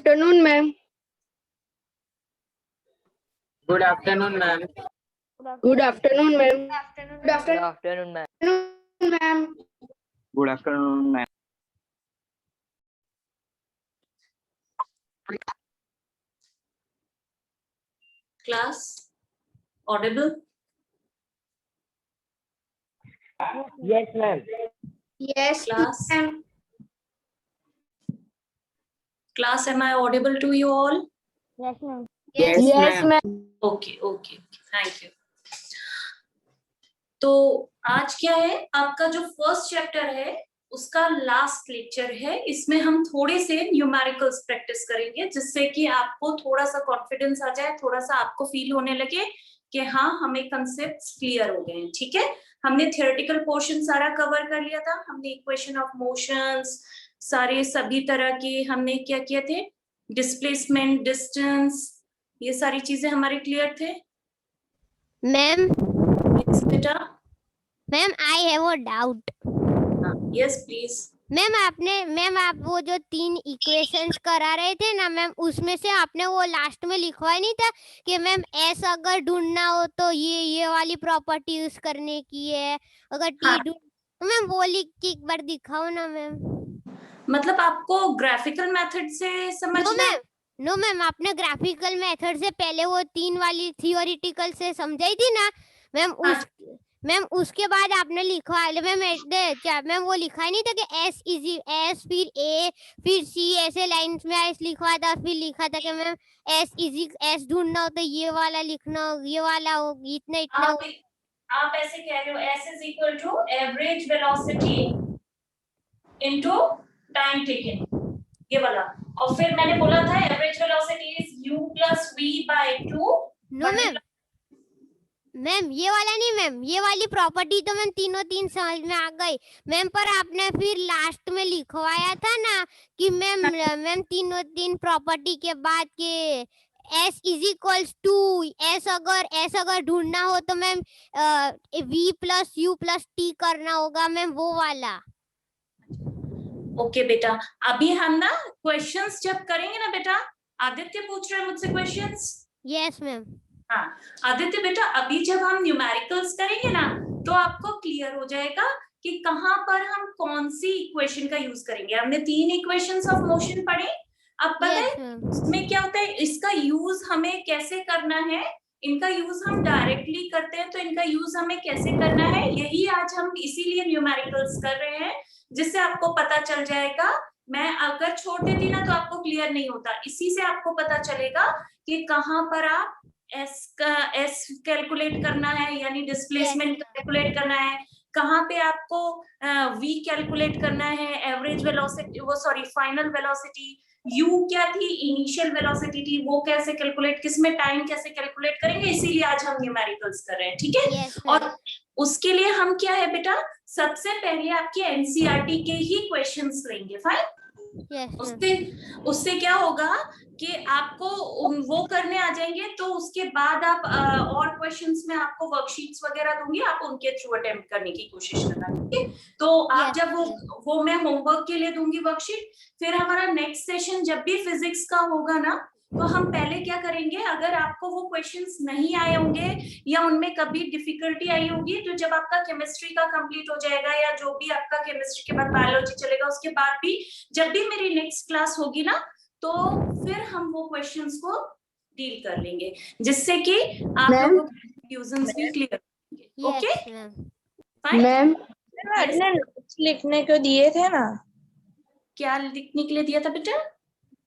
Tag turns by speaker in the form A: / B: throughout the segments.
A: Afternoon, ma'am.
B: Good afternoon, ma'am.
A: Good afternoon, ma'am. Good
C: Good afternoon, ma'am.
A: afternoon, ma'am.
B: Good afternoon, ma'am.
D: Class audible?
C: Yes, ma'am.
A: Yes,
D: Class?
A: ma'am.
D: Class, am I audible to you all?
C: Yes, ma'am.
B: Yes,
A: Yes,
B: ma'am.
A: ma'am.
D: Okay, thank you. तो आज क्या है, आपका जो first chapter है उसका last lecture है। इसमें हम थोड़े से न्यूमेरिकल्स प्रैक्टिस करेंगे, जिससे कि आपको थोड़ा सा कॉन्फिडेंस आ जाए, थोड़ा सा आपको फील होने लगे कि हाँ हमें कंसेप्ट्स क्लियर हो गए हैं। ठीक है, हमने थियोरेटिकल पोर्शन सारा कवर कर लिया था। हमने इक्वेशन ऑफ मोशंस सारे सभी तरह के हमने क्या किए थे, डिस्प्लेसमेंट, डिस्टेंस, ये सारी चीजें हमारे क्लियर थे।
E: मैम
D: Yes, बेटा।
E: Ma'am I have a doubt.
D: Yes please.
E: Ma'am आप वो जो 3 इक्वेशंस करा रहे थे ना मैम, उसमें से आपने वो लास्ट में लिखवाया नहीं था कि मैम एस अगर ढूंढना हो तो ये वाली प्रॉपर्टी यूज करने की है, अगर टी ढूंढ तो मैम वो लिख के एक बार दिखाओ ना मैम।
D: मतलब आपको ग्राफिकल मेथड से समझना है?
E: नो मैम आपने ग्राफिकल मेथड से पहले वो 3 वाली थियोरिटिकल से समझाई थी ना मैम, मैम उसके बाद आपने लिखवा मैम वो लिखा नहीं था कि एस फिर ए फिर सी, ऐसे लाइंस में एस लिखवा था, फिर लिखा था कि मैम एस ढूंढना हो तो ये वाला लिखना हो, ये वाला हो, इतना
D: आप ऐसे कह रहे हो S is equal to average velocity into time taken, ये वाला। और फिर मैंने बोला था average velocity is u plus v by 2।
E: No ma'am ये वाला नहीं मैम, ये वाली प्रॉपर्टी तो मैम तीन समझ में आ गई मैम, पर आपने फिर लास्ट में लिखवाया था ना कि मैम तीन प्रॉपर्टी के बाद के S is equals to S अगर ढूंढना हो तो ma'am v plus U plus T करना होगा मैम, वो वाला।
D: ओके बेटा, अभी हम ना क्वेश्चंस जब करेंगे ना बेटा, आदित्य पूछ रहे हैं मुझसे क्वेश्चंस।
E: Yes ma'am.
D: हाँ आदित्य बेटा, अभी जब हम न्यूमेरिकल्स करेंगे ना तो आपको क्लियर हो जाएगा कि कहाँ पर हम कौन सी इक्वेशन का यूज करेंगे। हमने 3 इक्वेशंस ऑफ मोशन पढ़े, अब पता है इसमें क्या होता है, इसका यूज हमें कैसे करना है। इनका यूज हम डायरेक्टली करते हैं, तो इनका यूज हमें कैसे करना है, यही आज हम इसीलिए न्यूमेरिकल्स कर रहे हैं, जिससे आपको पता चल जाएगा। मैं अगर छोड़ देती ना तो आपको क्लियर नहीं होता, इसी से आपको पता चलेगा कि कहाँ पर आप एस कैलकुलेट करना है, यानी डिस्प्लेसमेंट कैलकुलेट करना है, कहाँ पे आपको v कैलकुलेट करना है, एवरेज वेलोसिटी, वो सॉरी फाइनल वेलोसिटी, u क्या थी, इनिशियल वेलोसिटी थी, वो कैसे कैलकुलेट, किसमें टाइम कैसे कैलकुलेट करेंगे, इसीलिए आज हम न्यूमेरिकल्स कर रहे हैं। ठीक है, और उसके लिए हम क्या है बेटा, सबसे पहले आपके एनसीईआरटी के ही क्वेश्चंस लेंगे। फाइन, उससे क्या होगा कि आपको वो करने आ जाएंगे, तो उसके बाद आप और क्वेश्चंस में आपको वर्कशीट्स वगैरह दूंगी, आप उनके थ्रू अटेम्प्ट करने की कोशिश करना। ठीक है, तो आप जब वो मैं होमवर्क के लिए दूंगी वर्कशीट, फिर हमारा नेक्स्ट सेशन जब भी फिजिक्स का होगा ना, तो हम पहले क्या करेंगे, अगर आपको वो क्वेश्चंस नहीं आए होंगे या उनमें कभी डिफिकल्टी आई होगी, तो जब आपका केमिस्ट्री का कंप्लीट हो जाएगा या जो भी आपका केमिस्ट्री के बाद बायोलॉजी चलेगा, उसके बाद भी जब भी मेरी नेक्स्ट क्लास होगी ना, तो फिर हम वो क्वेश्चंस को डील कर लेंगे, जिससे कि आप लोगों के कंफ्यूजन्स भी क्लियर होंगे। ओके
A: मैम
F: आपने नोट्स लिखने को दिए थे ना,
D: क्या लिखने के लिए दिया था बेटा?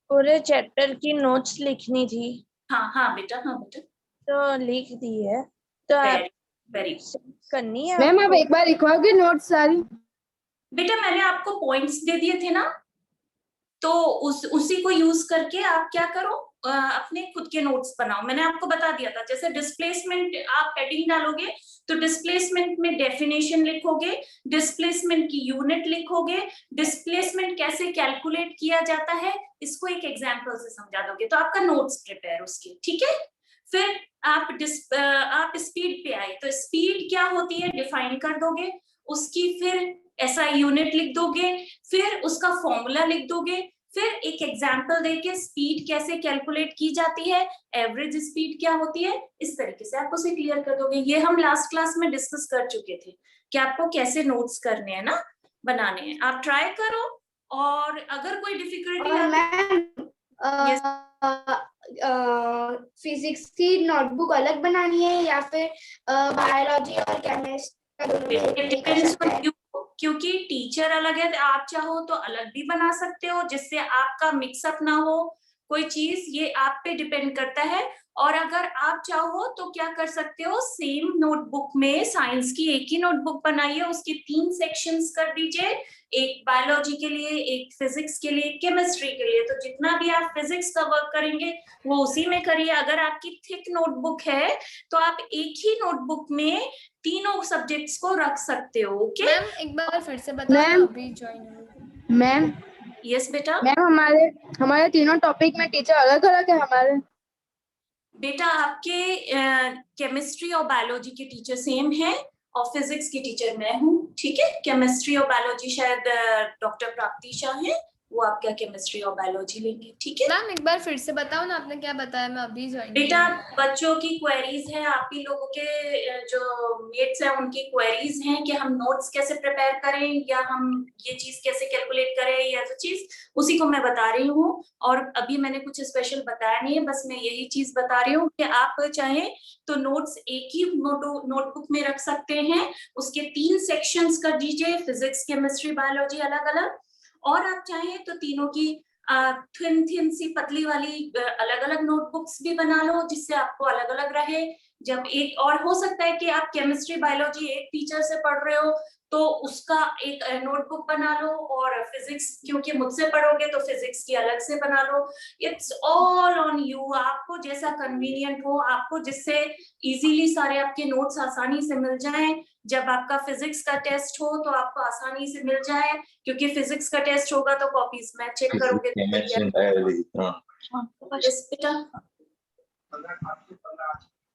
F: पूरे चैप्टर की नोट्स लिखनी थी।
D: हाँ बेटा, हाँ बेटा,
F: तो लिख दी है, तो आप
D: वेरी
F: करनी है
A: मैम, आप एक बार लिखवाओगे नोट्स सारी?
D: बेटा मैंने आपको पॉइंट्स दे दिए थे ना, तो उसी को यूज करके आप क्या करो, अपने खुद के नोट्स बनाओ। मैंने आपको बता दिया था, जैसे डिस्प्लेसमेंट आप हेडिंग डालोगे तो डिस्प्लेसमेंट में डेफिनेशन लिखोगे, डिस्प्लेसमेंट की यूनिट लिखोगे, डिस्प्लेसमेंट कैसे कैलकुलेट किया जाता है इसको एक एग्जांपल से समझा दोगे, तो आपका नोट्स प्रिपेयर उसके। ठीक है, फिर आप स्पीड पे आए, तो स्पीड क्या होती है डिफाइन कर दोगे, उसकी फिर ऐसा यूनिट लिख दोगे, फिर उसका फॉर्मूला लिख दोगे, फिर एक एग्जाम्पल देके स्पीड कैसे कैलकुलेट की जाती है, एवरेज स्पीड क्या होती है, इस तरीके से आप उसे क्लियर कर दोगे। ये हम लास्ट क्लास में डिस्कस कर चुके थे कि आपको कैसे नोट्स करने हैं ना, बनाने हैं। आप ट्राई करो, और अगर कोई डिफिकल्टी
A: और
D: Yes.
A: मैम फिजिक्स की नोटबुक अलग बनानी है या फिर बायोलॉजी और केमिस्ट्री का दोनों में एक ही कर सकते हैं?
D: क्योंकि टीचर अलग है, आप चाहो तो अलग भी बना सकते हो जिससे आपका मिक्सअप ना हो कोई चीज, ये आप पे डिपेंड करता है। और अगर आप चाहो तो क्या कर सकते हो, सेम नोटबुक में साइंस की एक ही नोटबुक बनाइए, उसके 3 सेक्शंस कर दीजिए, एक बायोलॉजी के लिए, एक फिजिक्स के लिए, केमिस्ट्री के लिए। तो जितना भी आप फिजिक्स का वर्क करेंगे वो उसी में करिए। अगर आपकी थिक नोटबुक है तो आप एक ही नोटबुक में तीनों सब्जेक्ट्स को रख सकते हो। ओके
G: मैम एक बार फिर से बताओ,
A: मैम।
G: मैं अभी ज्वाइन हुई।
A: मैम
D: यस बेटा।
A: मैम हमारे तीनों टॉपिक में टीचर अलग अलग है हमारे।
D: बेटा आपके केमिस्ट्री और बायोलॉजी के टीचर सेम है, और फिजिक्स की टीचर मैं हूँ, ठीक है। केमिस्ट्री और बायोलॉजी शायद डॉक्टर प्राप्ति शाह है, वो आपका केमिस्ट्री और बायोलॉजी लेंगे, ठीक है।
G: मैम एक बार फिर से बताओ ना, आपने क्या बताया, मैं अभी ज्वाइन
D: बेटा बच्चों की क्वेरीज है, आप ही लोगों के जो मेट्स हैं उनकी क्वेरीज हैं कि हम नोट्स कैसे प्रिपेयर करें, या हम ये चीज कैसे कैलकुलेट करें, या जो चीज उसी को मैं बता रही हूँ। और अभी मैंने कुछ स्पेशल बताया नहीं है, बस मैं यही चीज बता रही हूँ कि आप चाहें तो नोट्स एक ही नोटबुक में रख सकते हैं, उसके 3 सेक्शंस कर दीजिए, फिजिक्स केमिस्ट्री बायोलॉजी अलग अलग। और आप चाहें तो तीनों की थिन सी पतली वाली अलग अलग नोटबुक्स भी बना लो, जिससे आपको अलग अलग रहे। जब एक और हो सकता है कि आप केमिस्ट्री बायोलॉजी एक टीचर से पढ़ रहे हो तो उसका एक नोटबुक बना लो, और फिजिक्स क्योंकि मुझसे पढ़ोगे तो फिजिक्स की अलग से बना लो। इट्स ऑल ऑन यू, आपको जैसा कन्वीनियंट हो, आपको जिससे इजीली सारे आपके नोट्स आसानी से मिल जाएं। जब आपका फिजिक्स का टेस्ट हो तो आपको आसानी से मिल जाए, क्योंकि फिजिक्स का टेस्ट होगा तो कॉपीज में चेक करोगे।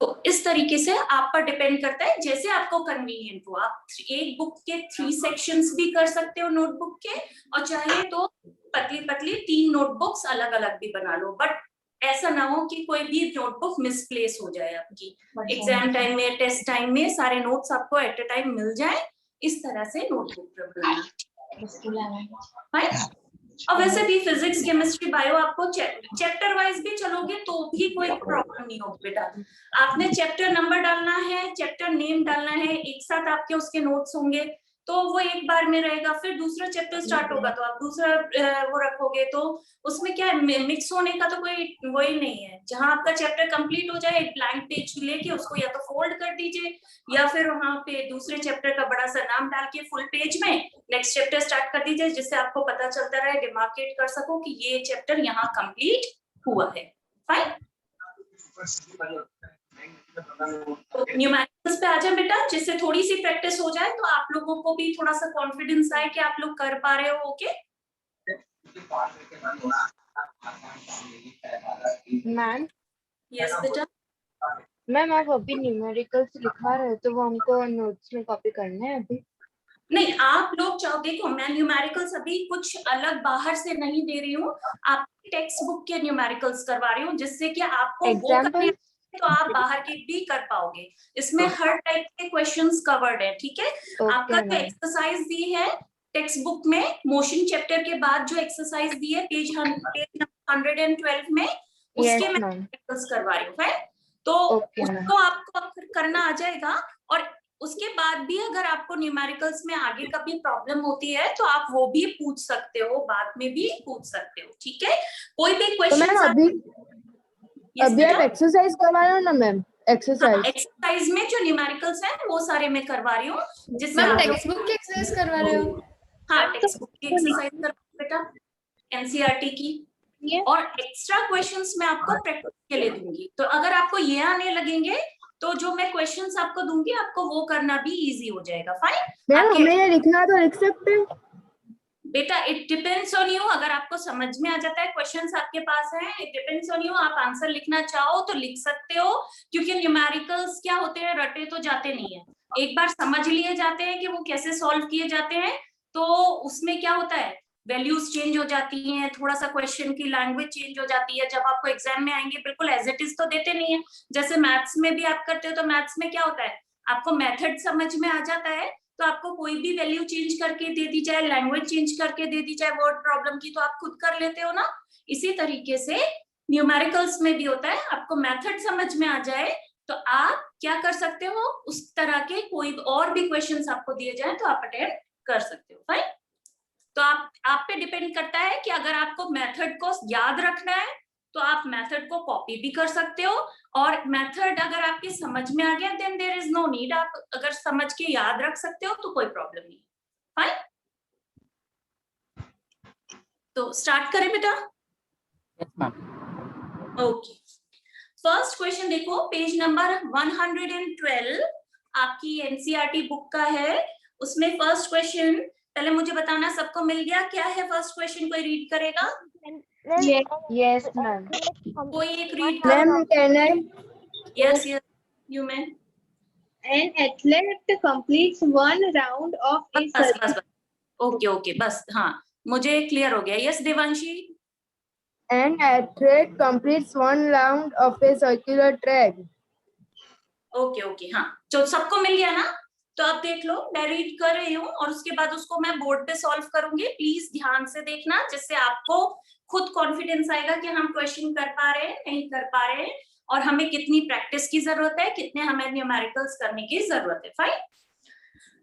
D: तो इस तरीके से आप पर डिपेंड करता है, जैसे आपको कन्वीनियंट हो। आप एक बुक के 3 सेक्शंस भी कर सकते हो नोटबुक के, और चाहे तो पतली पतली 3 नोटबुक्स अलग अलग भी बना लो। बट ऐसा ना हो कि कोई भी नोटबुक मिसप्लेस हो जाए आपकी। एग्जाम टाइम में, टेस्ट टाइम में सारे नोट्स आपको एट अ टाइम मिल जाए, इस तरह से नोटबुक बनाना। और वैसे भी फिजिक्स केमिस्ट्री बायो आपको चैप्टर वाइज भी चलोगे तो भी कोई प्रॉब्लम नहीं होगी बेटा। आपने चैप्टर नंबर डालना है, चैप्टर नेम डालना है, एक साथ आपके उसके नोट्स होंगे तो वो एक बार में रहेगा। फिर दूसरा चैप्टर स्टार्ट होगा तो आप दूसरा वो रखोगे, तो उसमें क्या मिक्स होने का तो कोई वही नहीं है। जहां आपका चैप्टर कंप्लीट हो जाए, एक ब्लैंक पेज लेके उसको या तो फोल्ड कर दीजिए, या फिर वहां पे दूसरे चैप्टर का बड़ा सा नाम डाल के फुल पेज में नेक्स्ट चैप्टर स्टार्ट कर दीजिए, जिससे आपको पता चलता रहे, डिमार्केट कर सको कि ये चैप्टर यहाँ कंप्लीट हुआ है। फाइन। तो न्यूमेरिकल्स पे आ जाए बेटा, जिससे थोड़ी सी प्रैक्टिस हो जाए तो आप लोगों को भी थोड़ा सा कॉन्फिडेंस आए कि आप लोग कर पा रहे हो। ओके
F: मैम
D: यस बेटा।
F: मैम आप अभी न्यूमेरिकल्स लिखा रहे हो तो वो हमको नोट्स में कॉपी करना है अभी?
D: नहीं, आप लोग चाहो, देखो मैं न्यूमेरिकल्स अभी कुछ अलग बाहर से नहीं दे रही हूँ, आप टेक्स्ट बुक के न्यूमेरिकल्स करवा रही हूँ, जिससे कि आपको वो करने तो आप बाहर के भी कर पाओगे। इसमें हर टाइप के क्वेश्चंस कवर्ड है, ठीक है। आपका जो एक्सरसाइज दी है टेक्स्ट बुक में, मोशन चैप्टर के बाद जो एक्सरसाइज दी है पेज 112 में, उसके मैं न्यूमेरिकल्स करवा रही हूँ। तो उसको आपको करना आ जाएगा। और उसके बाद भी अगर आपको न्यूमेरिकल्स में आगे कभी प्रॉब्लम होती है तो आप वो भी पूछ सकते हो, बाद में भी पूछ सकते हो, ठीक है। कोई भी क्वेश्चन
A: अभी आप एक्सरसाइज करवा रहे हो ना मैम?
D: एक्सरसाइज में जो न्यूमेरिकल्स हैं वो सारे मैं करवा रही हूँ, जिसमें
G: मैम टेक्स्ट बुक की एक्सरसाइज करवा रहे हो?
D: हाँ, टेक्स्ट बुक की एक्सरसाइज करवा बेटा, एनसीईआरटी की। और एक्स्ट्रा क्वेश्चंस मैं आपको प्रैक्टिस के लिए दूंगी, तो अगर आपको ये आने लगेंगे तो जो मैं क्वेश्चंस आपको दूंगी आपको वो करना भी इजी हो जाएगा। फाइन।
A: हमें लिखना तो लिख सकते हैं
D: बेटा, इट डिपेंड्स ऑन यू। अगर आपको समझ में आ जाता है, क्वेश्चंस आपके पास हैं, इट डिपेंड्स ऑन यू। आप आंसर लिखना चाहो तो लिख सकते हो, क्योंकि न्यूमेरिकल्स क्या होते हैं, रटे तो जाते नहीं है। एक बार समझ लिए जाते हैं कि वो कैसे सॉल्व किए जाते हैं, तो उसमें क्या होता है, वैल्यूज चेंज हो जाती हैं, थोड़ा सा क्वेश्चन की लैंग्वेज चेंज हो जाती है। जब आपको एग्जाम में आएंगे बिल्कुल एज इट इज तो देते नहीं है। जैसे मैथ्स में भी आप करते हो तो मैथ्स में क्या होता है, आपको मेथड समझ में आ जाता है तो आपको कोई भी वैल्यू चेंज करके दे दी जाए, लैंग्वेज चेंज करके दे दी जाए वर्ड प्रॉब्लम की, तो आप खुद कर लेते हो ना। इसी तरीके से न्यूमेरिकल्स में भी होता है, आपको मेथड समझ में आ जाए तो आप क्या कर सकते हो, उस तरह के कोई और भी क्वेश्चंस आपको दिए जाए तो आप अटेम्प्ट कर सकते हो। फाइन। तो आप पे डिपेंड करता है कि अगर आपको मेथड को याद रखना है तो आप मेथड को कॉपी भी कर सकते हो, और मेथड अगर आपकी समझ में आ गया then there is no need, आप अगर समझ के याद रख सकते हो तो कोई प्रॉब्लम नहीं। फाइन। तो स्टार्ट करें बेटा।
B: Yes ma'am.
D: Okay, first question देखो, पेज नंबर 112 आपकी एनसीईआरटी बुक का है। उसमें फर्स्ट क्वेश्चन, पहले मुझे बताना सबको मिल गया क्या है फर्स्ट क्वेश्चन, कोई रीड करेगा?
F: Yes, ma'am.
D: कोई एक रीड
F: Ma'am,
D: करो।
F: can I?
D: Yes yes you man.
F: An athlete completes one round of a
D: बस बस
F: circle.
D: बस, ओके ओके, बस हाँ मुझे क्लियर हो गया। Yes Devanshi.
F: An athlete completes one round of a circular track.
D: Okay okay, हाँ तो सबको मिल गया ना। तो अब देख लो, मैं रीड कर रही हूँ और उसके बाद उसको मैं बोर्ड पे सॉल्व करूंगी। प्लीज ध्यान से देखना, जिससे आपको खुद कॉन्फिडेंस आएगा कि हम क्वेश्चन कर पा रहे हैं नहीं कर पा रहे हैं, और हमें कितनी प्रैक्टिस की जरूरत है, कितने हमें न्यूमेरिकल्स करने की जरूरत है। Fine.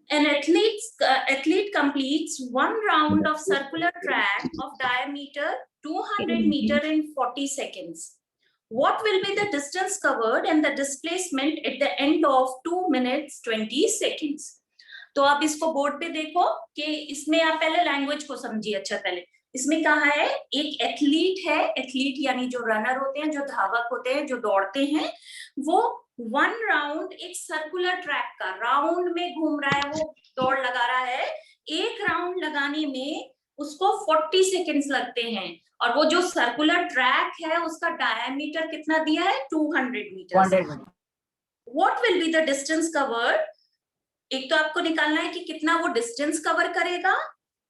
D: An athlete completes one round of circular track of diameter 200 meter in 40 seconds. What will be the distance covered and the displacement at the end of 2 minutes 20 seconds? तो आप इसको बोर्ड पे देखो कि इसमें आप पहले लैंग्वेज को समझिए। अच्छा, पहले इसमें कहा है एक एथलीट है, एथलीट यानी जो रनर होते हैं, जो धावक होते हैं, जो दौड़ते हैं, वो वन राउंड एक सर्कुलर ट्रैक का राउंड में घूम रहा है, वो दौड़ लगा रहा है। एक राउंड लगाने में उसको 40 सेकेंड्स लगते हैं, और वो जो सर्कुलर ट्रैक है उसका डायमीटर कितना दिया है, 200 metre. What will be the distance covered, एक तो आपको निकालना है कि कितना वो डिस्टेंस कवर करेगा,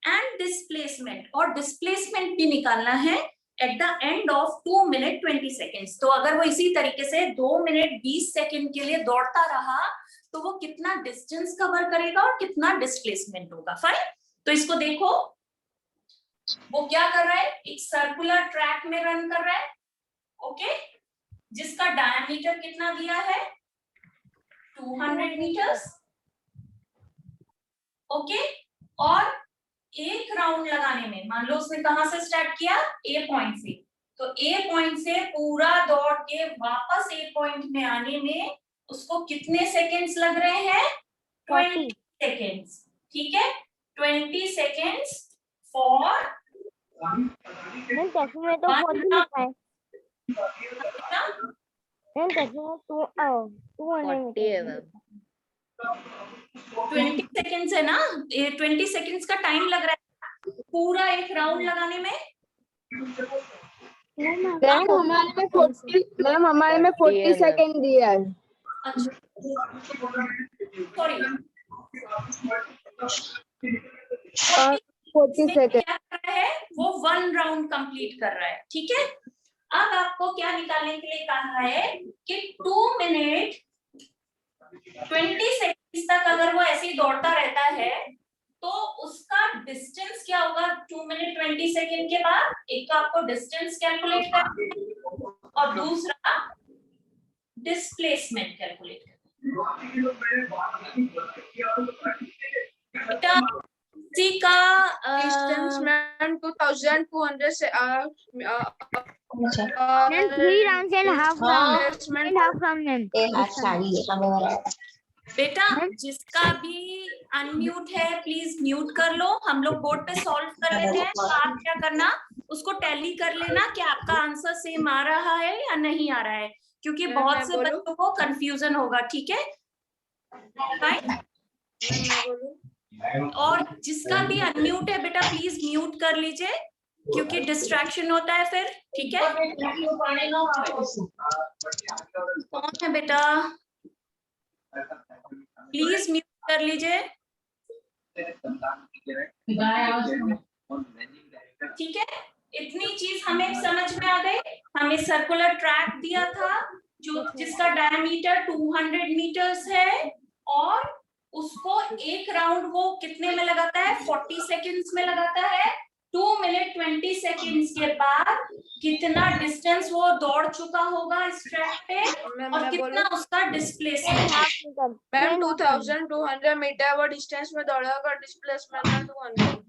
D: एंड डिस्प्लेसमेंट, और डिस्प्लेसमेंट भी निकालना है at the end of 2 minute 20 seconds. तो अगर वो इसी तरीके से 2 मिनट 20 सेकेंड के लिए दौड़ता रहा तो वो कितना डिस्टेंस कवर करेगा और कितना डिस्प्लेसमेंट होगा। फाइन। तो इसको देखो, वो क्या कर रहा है, एक सर्कुलर ट्रैक में रन कर रहा है, ओके, जिसका डायमीटर कितना दिया है, 200 मीटर्स, ओके। और एक राउंड लगाने में, मान लो उसने कहां से स्टार्ट किया, ए पॉइंट से, तो ए पॉइंट से पूरा दौड़ के वापस ए पॉइंट में आने में उसको कितने सेकेंड्स लग रहे हैं, 20 सेकेंड्स। ठीक है, 20 सेकेंड्स फॉर
C: मैम टेक्स्ट में तो 40 लिखा है। मैम टेक्स्ट में 240 है मैम।
D: 20 सेकेंड्स है ना, 20 सेकेंड्स का टाइम लग रहा है पूरा एक राउंड लगाने में।
F: मैम हमारे में 40 सेकंड दिया है।
D: अच्छा, सॉरी,
F: 40 सेकंड
D: क्या कर रहा है, वो वन राउंड कंप्लीट कर रहा है। ठीक है, अब आपको क्या निकालने के लिए कहा है कि 2 मिनट 20 सेकेंड्स तक अगर वो ऐसे ही दौड़ता रहता है तो उसका डिस्टेंस क्या होगा 2 मिनट 20 सेकेंड के बाद। एक तो आपको डिस्टेंस कैलकुलेट करना है और दूसरा डिस्प्लेसमेंट कैलकुलेट करना है। इसी का
F: डिस्टेंस मैम 2200 से
C: ma'am 3 rounds and half round ma'am.
D: बेटा जिसका भी अनम्यूट है प्लीज म्यूट कर लो, हम लोग बोर्ड पे सॉल्व कर लेते हैं। तो आप क्या करना, उसको टैली कर लेना कि आपका आंसर सेम आ रहा है या नहीं आ रहा है, क्योंकि बहुत से बच्चों को कंफ्यूजन होगा। ठीक है, राइट। और जिसका भी अनम्यूट है बेटा प्लीज म्यूट कर लीजिए, क्योंकि डिस्ट्रैक्शन होता है फिर। ठीक है, कौन है बेटा, प्लीज म्यूट कर लीजिए। ठीक है, इतनी चीज हमें समझ में आ गई। हमें सर्कुलर ट्रैक दिया था जिसका डायमीटर 200 मीटर्स है और उसको एक राउंड वो कितने में लगाता है, 40 सेकेंड्स में लगाता है। 2 मिनट 20 सेकेंड्स के बाद कितना डिस्टेंस वो दौड़ चुका होगा इस ट्रैक पे और कितना उसका डिस्प्लेसमेंट।
F: मैम 2200 मीटर वो डिस्टेंस में दौड़ा होगा, डिस्प्लेसमेंट में 200।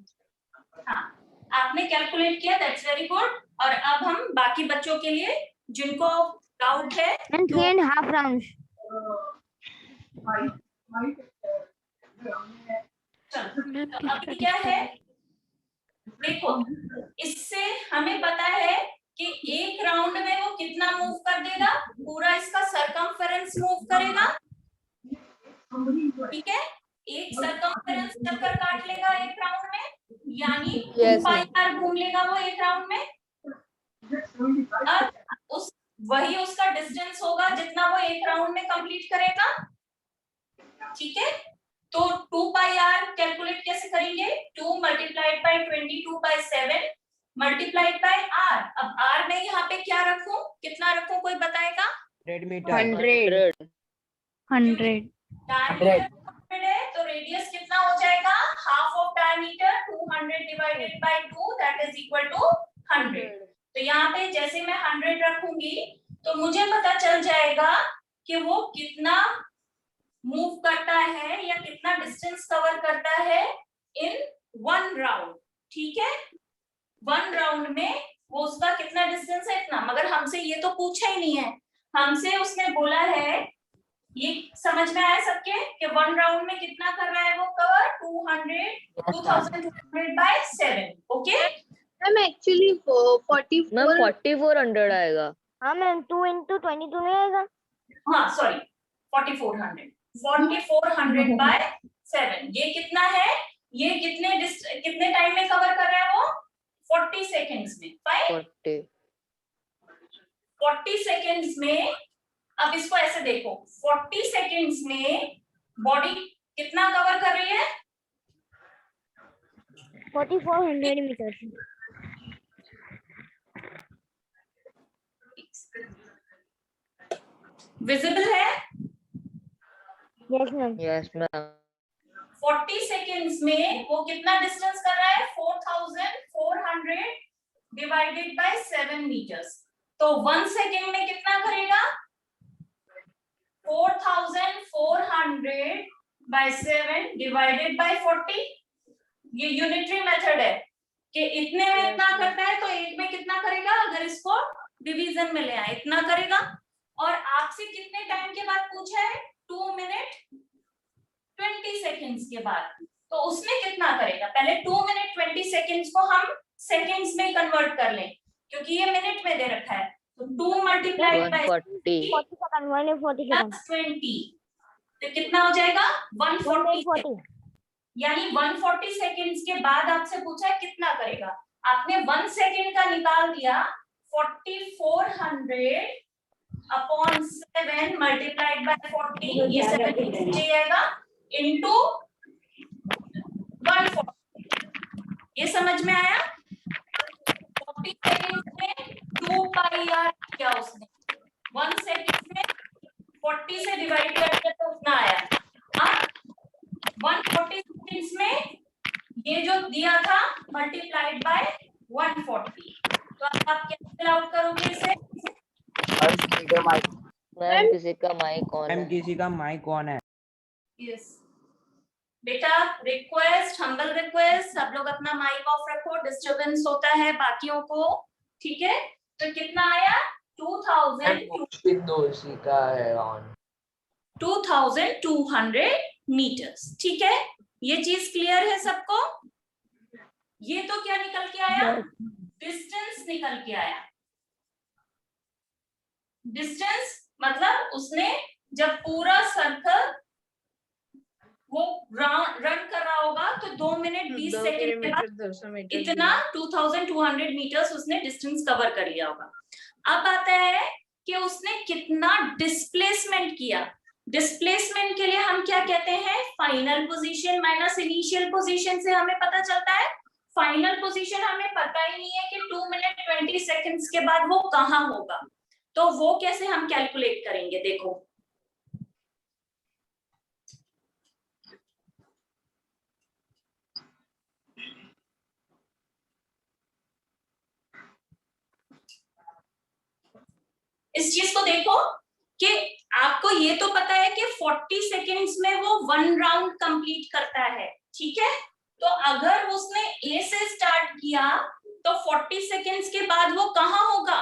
D: हाँ, आपने कैलकुलेट किया, दैट्स वेरी गुड। और अब हम बाकी बच्चों के लिए जिनको डाउट है
C: And 3.5 rounds.
D: चलो, तो अभी क्या है देखो, इससे हमें पता है कि एक राउंड में वो कितना मूव कर देगा, पूरा इसका सरकमफेरेंस मूव करेगा। ठीक है, एक सरकमफेरेंस चक्कर काट लेगा एक राउंड में, यानी 2 पाई आर घूम लेगा वो एक राउंड में। अब वही उसका डिस्टेंस होगा जितना वो एक राउंड में कंप्लीट करेगा। ठीक है, तो 2 पाई आर कैलकुलेट कैसे करेंगे, 2 multiplied by 22/7 multiplied by R. अब आर में यहाँ पे क्या रखूं, कितना रखूं, कोई बताएगा?
F: 100
D: डायमीटर है तो रेडियस कितना हो जाएगा, half of diameter 200 divided by 2 that is equal to 100। तो यहाँ पे जैसे मैं 100 रखूंगी तो मुझे पता चल जाएगा कि वो कितना मूव करता है या कितना डिस्टेंस कवर करता है इन 1 राउंड। ठीक है, 1 राउंड में वो उसका कितना डिस्टेंस है इतना, मगर हमसे ये तो पूछा ही नहीं है। हमसे उसने बोला है, ये समझ में आया सबके कि 1 राउंड में कितना कर रहा है वो कवर, 2200/7। ओके
F: मैम एक्चुअली 4400 आएगा।
C: हाँ मैम 2 into 22 नहीं आएगा।
D: हाँ सॉरी 4400/7 ये कितना है, ये कितने टाइम में कवर कर रहा है वो, 40 सेकेंड्स में। 40 सेकेंड्स में। अब इसको ऐसे देखो, 40 सेकेंड्स में बॉडी कितना कवर कर रही है,
C: 4400 meters.
D: विजिबल है?
C: Yes ma'am.
F: Yes ma'am.
D: 40 seconds में वो कितना डिस्टेंस कर रहा है, 4400 डिवाइडेड बाय 7 मीटर्स। तो 1 सेकेंड में कितना करेगा, 4400/7 डिवाइडेड बाय 40। ये यूनिटरी मेथड है कि इतने में इतना करता है तो एक में कितना करेगा, अगर इसको डिवीजन में ले आए इतना करेगा। और आपसे कितने टाइम के बाद पूछा है, 2 मिनट 20 सेकेंड्स के बाद, तो उसमें कितना करेगा। पहले 2 मिनट 20 सेकेंड्स को हम सेकेंड्स में कन्वर्ट कर लें क्योंकि ये मिनट में दे रखा है। तो 2 मल्टीप्लाइड बाय
C: 40 seconds, 140 seconds.
D: 20 तो कितना हो जाएगा, 140। यानी 140 सेकेंड्स के बाद आपसे पूछा है कितना करेगा, आपने 1 सेकेंड का निकाल दिया, 4400/7 मल्टीप्लाइड बाय 40, ये 7 नीचे आएगा इनटू 140। ये समझ में आया? 40 सेकेंड्स में 2 पाई आर किया उसने, 1 सेकेंड में 40 से डिवाइड करके तो उतना आया। अब 140 सेकेंड्स में ये जो दिया था मल्टीप्लाइड बाय 140। तो अब आप क्या फिल आउट करोगे इसे?
F: मैम किसी का माइक ऑन है।
B: किसी का माइक ऑन है।
D: यस बेटा, रिक्वेस्ट, हम्बल रिक्वेस्ट, सब लोग अपना माइक ऑफ रखो, डिस्टरबेंस होता है बाकियों को। ठीक है, तो कितना आया, 2200 मीटर्स। ठीक है, ये चीज क्लियर है सबको? ये तो क्या निकल के आया, डिस्टेंस निकल के आया। डिस्टेंस मतलब उसने जब पूरा सर्कल वो रन कर रहा होगा तो 2 मिनट 20 सेकेंड के बाद इतना 2200 मीटर्स उसने डिस्टेंस कवर कर लिया होगा। अब आता है कि उसने कितना डिस्प्लेसमेंट किया। डिस्प्लेसमेंट के लिए हम क्या कहते हैं, final position minus initial position से हमें पता चलता है। फाइनल पोजीशन हमें पता ही नहीं है कि 2 मिनट 20 सेकंड्स के बाद वो कहाँ होगा, तो वो कैसे हम कैलकुलेट करेंगे? देखो इस चीज को देखो कि आपको ये तो पता है कि 40 सेकेंड्स में वो 1 राउंड कंप्लीट करता है, ठीक है? तो अगर उसने ए से स्टार्ट किया तो 40 सेकेंड्स के बाद वो कहाँ होगा?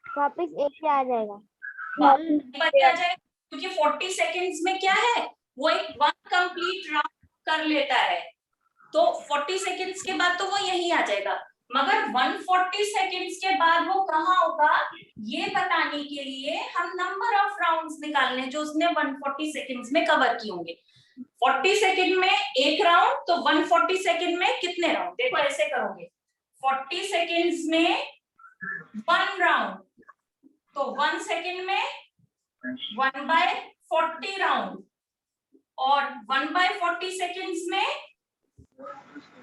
C: वापस एक पे आ जाएगा।
D: वापस आ जाएगा, क्योंकि 40 सेकेंड्स में क्या है, वो एक 1 कंप्लीट राउंड कर लेता है, तो 40 सेकेंड्स के बाद तो वो यहीं आ जाएगा। मगर 140 सेकेंड्स के बाद वो कहाँ होगा, ये बताने के लिए हम नंबर ऑफ राउंड्स निकालने जो उसने 140 सेकेंड्स में कवर किए होंगे। 40 सेकेंड में एक राउंड, तो 140 सेकेंड में कितने राउंड? देखो ऐसे करोगे, 40 सेकेंड्स में 1 राउंड, तो 1 सेकेंड में 1/40 राउंड, और 1/40 सेकेंड्स में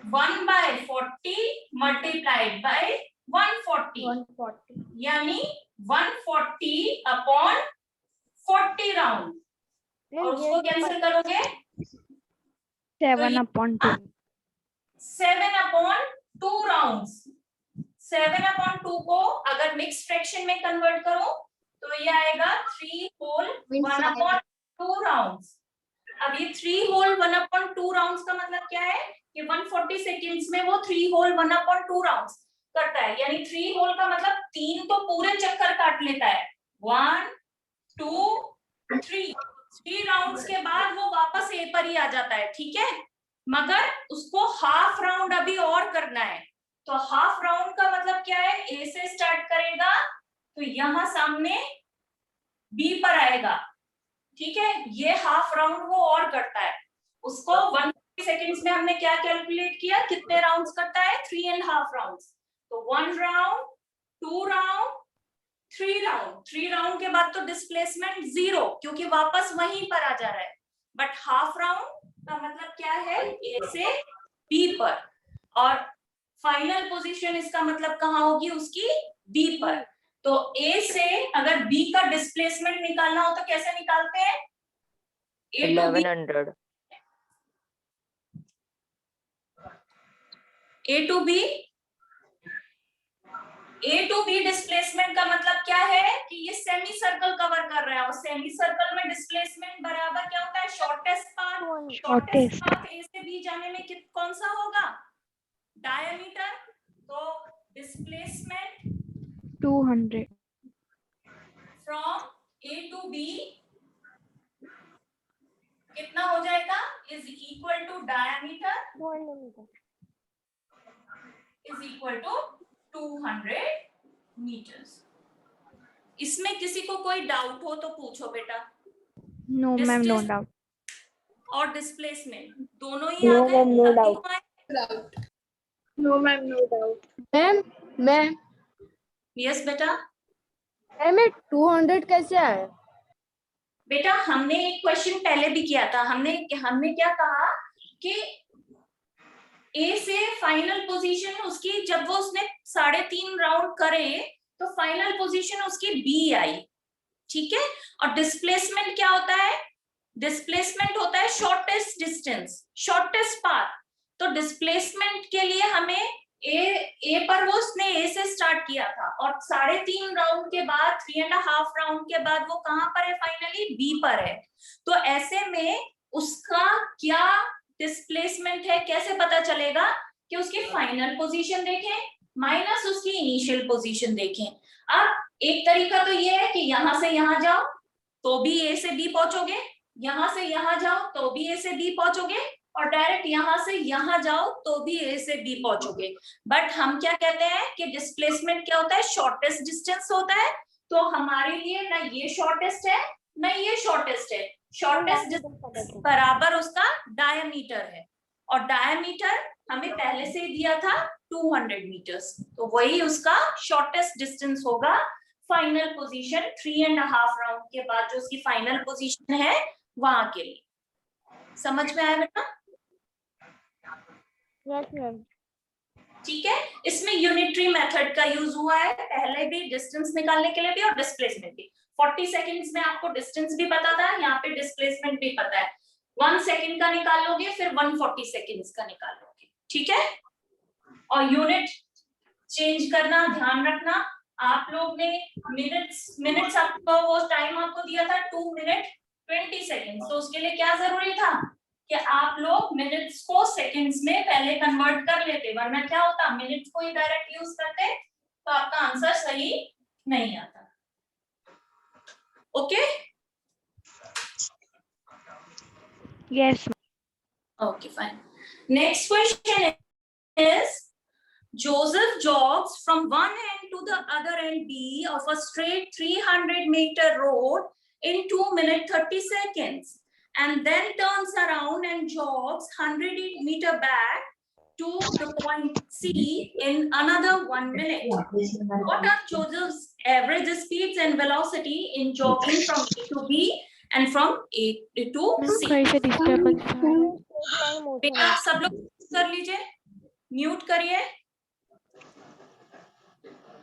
D: 1/40 मल्टीप्लाइड बाय 140, यानी 140 अपॉन 40 राउंड, और उसको कैंसिल करोगे
C: 7/2
D: 7/2 राउंड्स। 7/2 को अगर मिक्स फ्रैक्शन में कन्वर्ट करो तो ये आएगा 3 होल 1/2 राउंड्स। अब ये 3 होल 1/2 राउंड्स का मतलब क्या है कि 140 सेकेंड्स में वो 3 होल 1/2 राउंड्स करता है, यानी 3 होल का मतलब 3 तो पूरे चक्कर काट लेता है, 1 2 3 राउंड्स के बाद वो वापस ए पर ही आ जाता है, ठीक है? मगर उसको हाफ राउंड अभी और करना है, तो हाफ राउंड का मतलब क्या है, ए से स्टार्ट करेगा तो यहां सामने बी पर आएगा, ठीक है? ये हाफ राउंड वो और करता है, उसको 140 सेकेंड्स में हमने क्या कैलकुलेट किया, कितने राउंड्स करता है, 3.5 राउंड्स, तो 1 राउंड 2 राउंड 3 राउंड। 3 राउंड के बाद तो डिस्प्लेसमेंट 0, क्योंकि वापस वहीं पर आ जा रहा है, बट हाफ राउंड का मतलब क्या है, ए से बी पर, और फाइनल पोजीशन इसका मतलब कहाँ होगी, उसकी बी पर। तो ए से अगर बी का डिस्प्लेसमेंट निकालना हो तो कैसे निकालते हैं,
F: 1100
D: ए टू बी डिस्प्लेसमेंट का मतलब क्या है कि ये सेमी सर्कल कवर कर रहा है, और सेमी सर्कल में डिस्प्लेसमेंट बराबर क्या होता है, shortest path. Shortest path A से बी जाने में कौन सा होगा, डायमीटर, तो displacement
C: 200
D: from A to B कितना हो जाएगा, is equal to diameter is equal to 200 metres. इसमें किसी को कोई डाउट हो तो पूछो बेटा।
C: No ma'am, no doubt.
D: और डिस्प्लेसमेंट दोनों ही आ गए,
F: no doubt.
C: No ma'am, no doubt.
F: Ma'am
D: yes बेटा।
F: मैम 200 कैसे आया?
D: बेटा हमने एक क्वेश्चन पहले भी किया था, हमने क्या कहा कि ए से फाइनल पोजीशन उसकी, जब वो उसने 3.5 राउंड करे तो फाइनल पोजीशन उसकी बी आई, ठीक है? और डिस्प्लेसमेंट क्या होता है, डिस्प्लेसमेंट होता है शॉर्टेस्ट डिस्टेंस, शॉर्टेस्ट पाथ। तो डिस्प्लेसमेंट के लिए हमें ए पर वो उसने ए से स्टार्ट किया था, और 3.5 राउंड के बाद 3.5 राउंड के बाद वो कहां पर है, फाइनली बी पर है। तो ऐसे में उसका क्या डिस्प्लेसमेंट है, कैसे पता चलेगा कि उसकी फाइनल पोजीशन देखें माइनस उसकी इनिशियल पोजीशन देखें। अब एक तरीका तो ये है कि यहां से यहां जाओ तो भी ए से बी पहुंचोगे, यहां से यहां जाओ तो भी ए से बी पहुंचोगे, और डायरेक्ट यहां से यहां जाओ तो भी ए से बी पहुंचोगे। बट हम क्या कहते हैं कि डिस्प्लेसमेंट क्या होता है, शॉर्टेस्ट डिस्टेंस होता है, तो हमारे लिए ना ये शॉर्टेस्ट है ना ये शॉर्टेस्ट है, शॉर्टेस्ट डिस्टेंस बराबर उसका डायमीटर है, और डायमीटर हमें पहले से ही दिया था 200 मीटर्स, तो वही उसका शॉर्टेस्ट डिस्टेंस होगा फाइनल पोजीशन 3.5 राउंड के बाद जो उसकी फाइनल पोजीशन है वहां के लिए। समझ में आया बेटा?
C: Yes ma'am.
D: ठीक है, इसमें यूनिटरी मेथड का यूज हुआ है, पहले भी डिस्टेंस निकालने के लिए भी और डिस्प्लेसमेंट भी। 40 सेकंड्स में आपको डिस्टेंस भी पता था, यहाँ पे डिस्प्लेसमेंट भी पता है। 1 सेकंड का निकाल लोगे, फिर 140 सेकंड्स का निकाल लोगे। ठीक है, और यूनिट चेंज करना ध्यान रखना। आप लोग ने मिनट्स आपको वो टाइम आपको दिया था 2 मिनट 20 सेकंड्स, तो उसके लिए क्या जरूरी था कि आप लोग मिनट्स को सेकंड्स में पहले कन्वर्ट कर लेते, वरना क्या होता, मिनट्स को ही डायरेक्ट यूज करते तो आपका आंसर सही नहीं आता। Okay,
C: yes.
D: okay, fine. Next question is, Joseph jogs from one end to the other end B of a straight 300-meter road in 2 minutes 30 seconds, and then turns around and jogs 100-meter back to the point C in another 1 minute. What are Joseph's average speeds and velocity in jogging from A to B and from A to C? बेटा आप सब लोग कर लीजिए, mute करिए।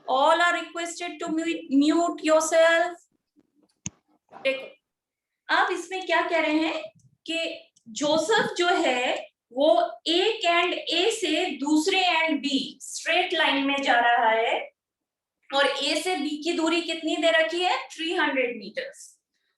D: All are requested to mute yourself. देखो, अब इसमें क्या कह रहे हैं कि जोसेफ जो है वो एक एंड ए से दूसरे एंड बी स्ट्रेट लाइन में जा रहा है, और ए से बी की दूरी कितनी दे रखी है 300 मीटर्स,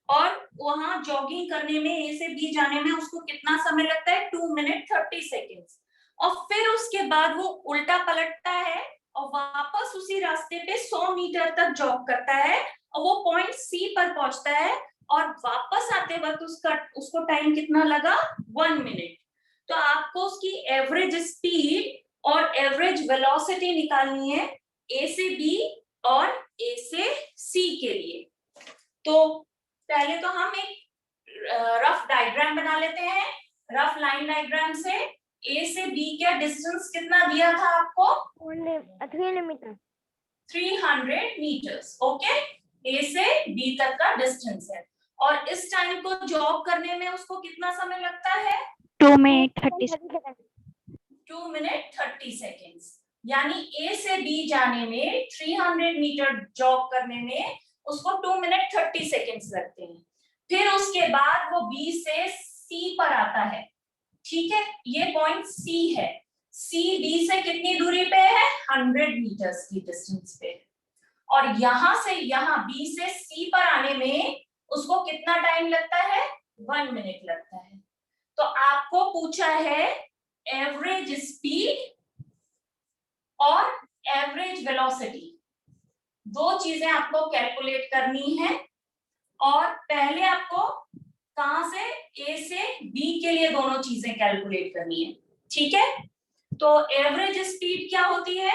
D: और वहां जॉगिंग करने में ए से बी जाने में उसको कितना समय लगता है 2 मिनट 30 सेकेंड्स। और फिर उसके बाद वो उल्टा पलटता है और वापस उसी रास्ते पे 100 मीटर तक जॉग करता है, और वो पॉइंट सी पर पहुंचता है, और वापस आते वक्त उसको टाइम कितना लगा 1 मिनट। तो आपको उसकी एवरेज स्पीड और एवरेज वेलोसिटी निकालनी है ए से बी और ए से सी के लिए। तो पहले तो हम एक रफ डायग्राम बना लेते हैं। रफ लाइन डायग्राम से ए से बी का डिस्टेंस कितना दिया था आपको
C: 300 मीटर।
D: 300 मीटर्स। ओके, ए से बी तक का डिस्टेंस है, और इस टाइम को जॉग करने में उसको कितना समय लगता है
C: 2 मिनट 30 सेकंड।
D: 2 minute 30 seconds. यानी ए से बी जाने में 300 मीटर जॉग करने में उसको 2 मिनट 30 सेकेंड्स लगते हैं। फिर उसके बाद वो बी से सी पर आता है। ठीक है, ये पॉइंट सी है। सी बी से कितनी दूरी पे है 100 मीटर्स की डिस्टेंस पे, और यहां से यहां बी से सी पर आने में उसको कितना टाइम लगता है 1 मिनट लगता है। तो आपको पूछा है एवरेज स्पीड और एवरेज वेलोसिटी, दो चीजें आपको कैलकुलेट करनी है। और पहले आपको कहां से ए से बी के लिए दोनों चीजें कैलकुलेट करनी है। ठीक है, तो एवरेज स्पीड क्या होती है,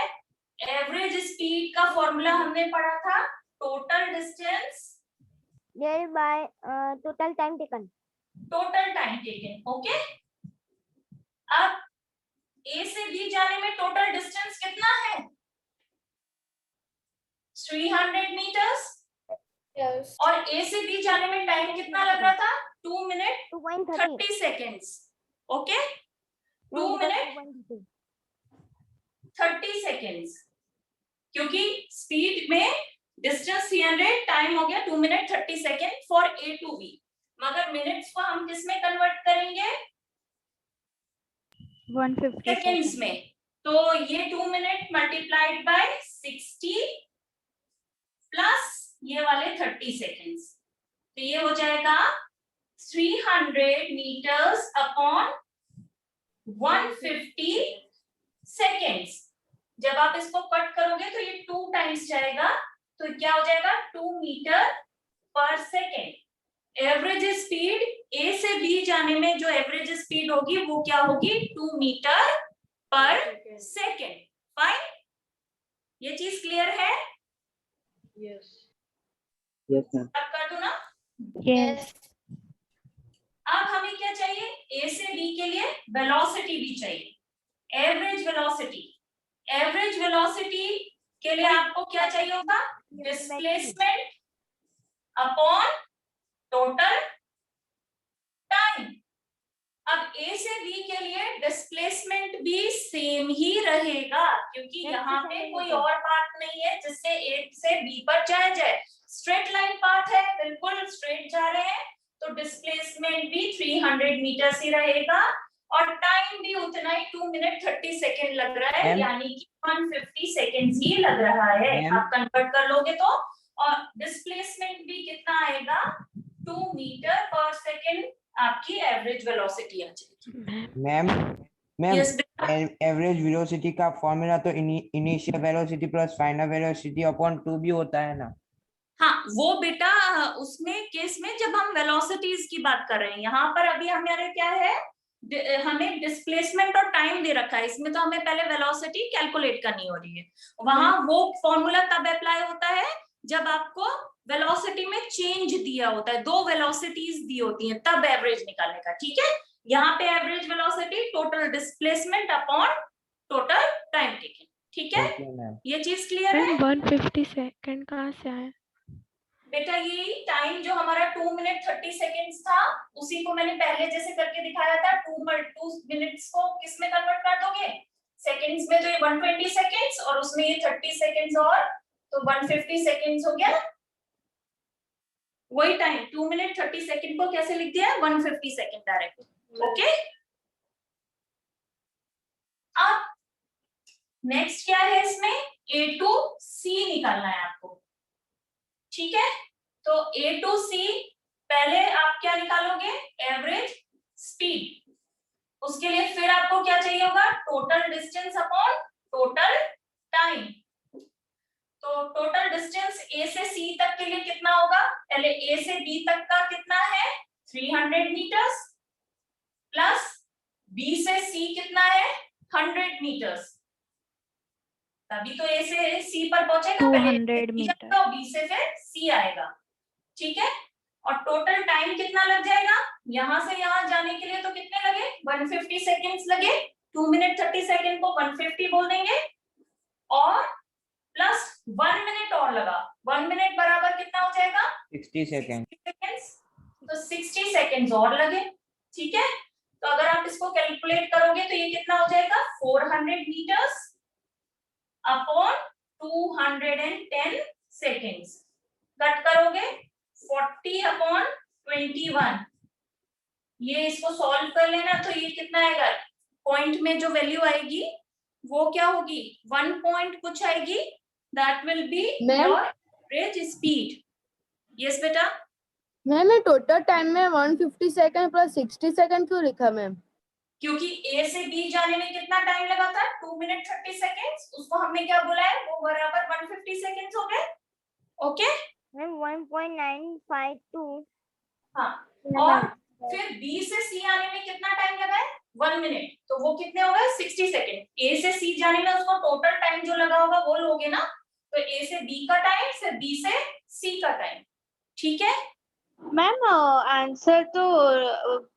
D: एवरेज स्पीड का फॉर्मूला हमने पढ़ा था total distance
C: divided by total time taken.
D: Total time taken. Okay, अब ए से बी जाने में टोटल डिस्टेंस कितना है 300 मीटर्स,
G: यस
D: और ए से बी जाने में टाइम कितना लग रहा था 2 minute
C: 2.30
D: 30 seconds. Okay, 2 minute 30 seconds, क्योंकि स्पीड में डिस्टेंस 300, टाइम हो गया 2 minute 30 second for A to B. मगर मिनट्स को हम किस में कन्वर्ट करेंगे
C: 150
D: सेकेंड्स में। तो ये 2 मिनट मल्टीप्लाइड बाय 60 प्लस ये वाले 30 सेकेंड्स, तो ये हो जाएगा 300 मीटर्स अपॉन 150 सेकेंड्स। जब आप इसको कट करोगे तो ये 2 टाइम्स जाएगा, तो क्या हो जाएगा 2 metre per second. Average speed ए से बी जाने में जो एवरेज स्पीड होगी वो क्या होगी 2 मीटर पर सेकेंड। फाइन, ये चीज क्लियर है?
F: Yes
B: yes ma'am.
D: अब कर दो ना।
C: यस।
D: अब हमें क्या चाहिए ए से बी के लिए वेलोसिटी भी चाहिए, एवरेज वेलोसिटी। एवरेज वेलोसिटी के लिए आपको क्या चाहिए होगा डिस्प्लेसमेंट अपॉन टोटल टाइम। अब ए से बी के लिए डिस्प्लेसमेंट भी सेम ही रहेगा, क्योंकि यहाँ पे कोई और पाथ नहीं है जिससे ए से बी पर जाया जाए, स्ट्रेट लाइन पाथ है, बिल्कुल स्ट्रेट जा रहे हैं, तो डिस्प्लेसमेंट भी 300 मीटर ही रहेगा और टाइम भी उतना ही 2 मिनट 30 सेकेंड लग रहा है, यानी कि 150 सेकेंड ही लग रहा है। आप कन्वर्ट कर लोगे तो, और डिस्प्लेसमेंट भी कितना आएगा, 2 मीटर पर सेकेंड आपकी एवरेज वेलोसिटी आ जाएगी।
B: मैम
D: Yes,
B: एवरेज वेलोसिटी का फॉर्मूला तो initial velocity plus final velocity upon 2 भी होता है ना?
D: हाँ, वो बेटा उसमें केस में जब हम वेलोसिटीज की बात कर रहे हैं, यहाँ पर अभी हमारे क्या है, हमें डिस्प्लेसमेंट और टाइम दे रखा है, इसमें तो हमें पहले वेलोसिटी कैलकुलेट करनी हो रही है। वहां वो फॉर्मूला तब अप्लाई होता है जब आपको वेलोसिटी में चेंज दिया होता है, 2 वेलोसिटीज दी होती हैं, तब एवरेज निकालने का। ठीक है, यहाँ पे average velocity total displacement upon total time taken. ठीक है, ये चीज क्लियर है?
C: 150 सेकंड कहाँ से आया?
D: बेटा ये टाइम जो हमारा 2 मिनट 30 सेकेंड्स था, उसी को मैंने पहले जैसे करके दिखाया था, 2 मिनट्स को किस में कन्वर्ट कर दोगे, सेकेंड्स में, तो ये 120 सेकेंड्स और उसमें ये 30 सेकेंड्स और, तो 150 सेकेंड्स हो गया। वही टाइम 2 मिनट 30 सेकेंड को कैसे लिख दिया, 150 सेकेंड डायरेक्ट। ओके, अब नेक्स्ट क्या है इसमें, A to C निकालना है आपको। ठीक है, तो A to C पहले आप क्या निकालोगे, एवरेज स्पीड, उसके लिए फिर आपको क्या चाहिए होगा, total distance upon total time. तो टोटल डिस्टेंस A से C तक के लिए कितना होगा, पहले A से B तक का कितना है, 300 मीटर्स, प्लस B से C कितना है, 100 मीटर्स, तभी तो A से C पर पहुंचेगा,
C: 200 मीटर,
D: तो B से फिर C आएगा। ठीक है, और टोटल टाइम कितना लग जाएगा, यहां से यहां जाने के लिए तो कितने लगे, 150 सेकेंड्स लगे, 2 मिनट 30 सेकेंड को 150 बोल देंगे, और प्लस 1 मिनट और लगा, 1 मिनट बराबर कितना हो जाएगा,
B: 60 सेकेंड,
D: तो 60 सेकेंड्स और लगे। ठीक है, तो अगर आप इसको कैलकुलेट करोगे तो ये कितना हो जाएगा, 400 मीटर्स अपॉन 210 सेकेंड्स, कट करोगे 40 अपॉन 21, ये इसको सॉल्व कर लेना, तो ये कितना आएगा, पॉइंट में जो वैल्यू आएगी वो क्या होगी, 1 पॉइंट कुछ आएगी, that will be your average speed. Yes बेटा,
H: मैम टोटल टाइम में 150 सेकंड प्लस 60 सेकंड क्यों लिखा मैम?
D: क्योंकि A से B जाने में कितना टाइम लगा था, 2 मिनट 30 सेकेंड्स, उसको हमने क्या बोला है, वो बराबर 150 सेकेंड्स हो गए। Okay
C: ma'am 1.952।
D: हाँ, और फिर B से C आने में कितना टाइम लगा है, 1 मिनट, तो वो कितने हो गए, 60 सेकेंड। A से C जाने में उसको टोटल टाइम जो लगा होगा वो लोगे ना, तो A से B का टाइम, फिर B से C का टाइम। ठीक है
F: मैम आंसर तो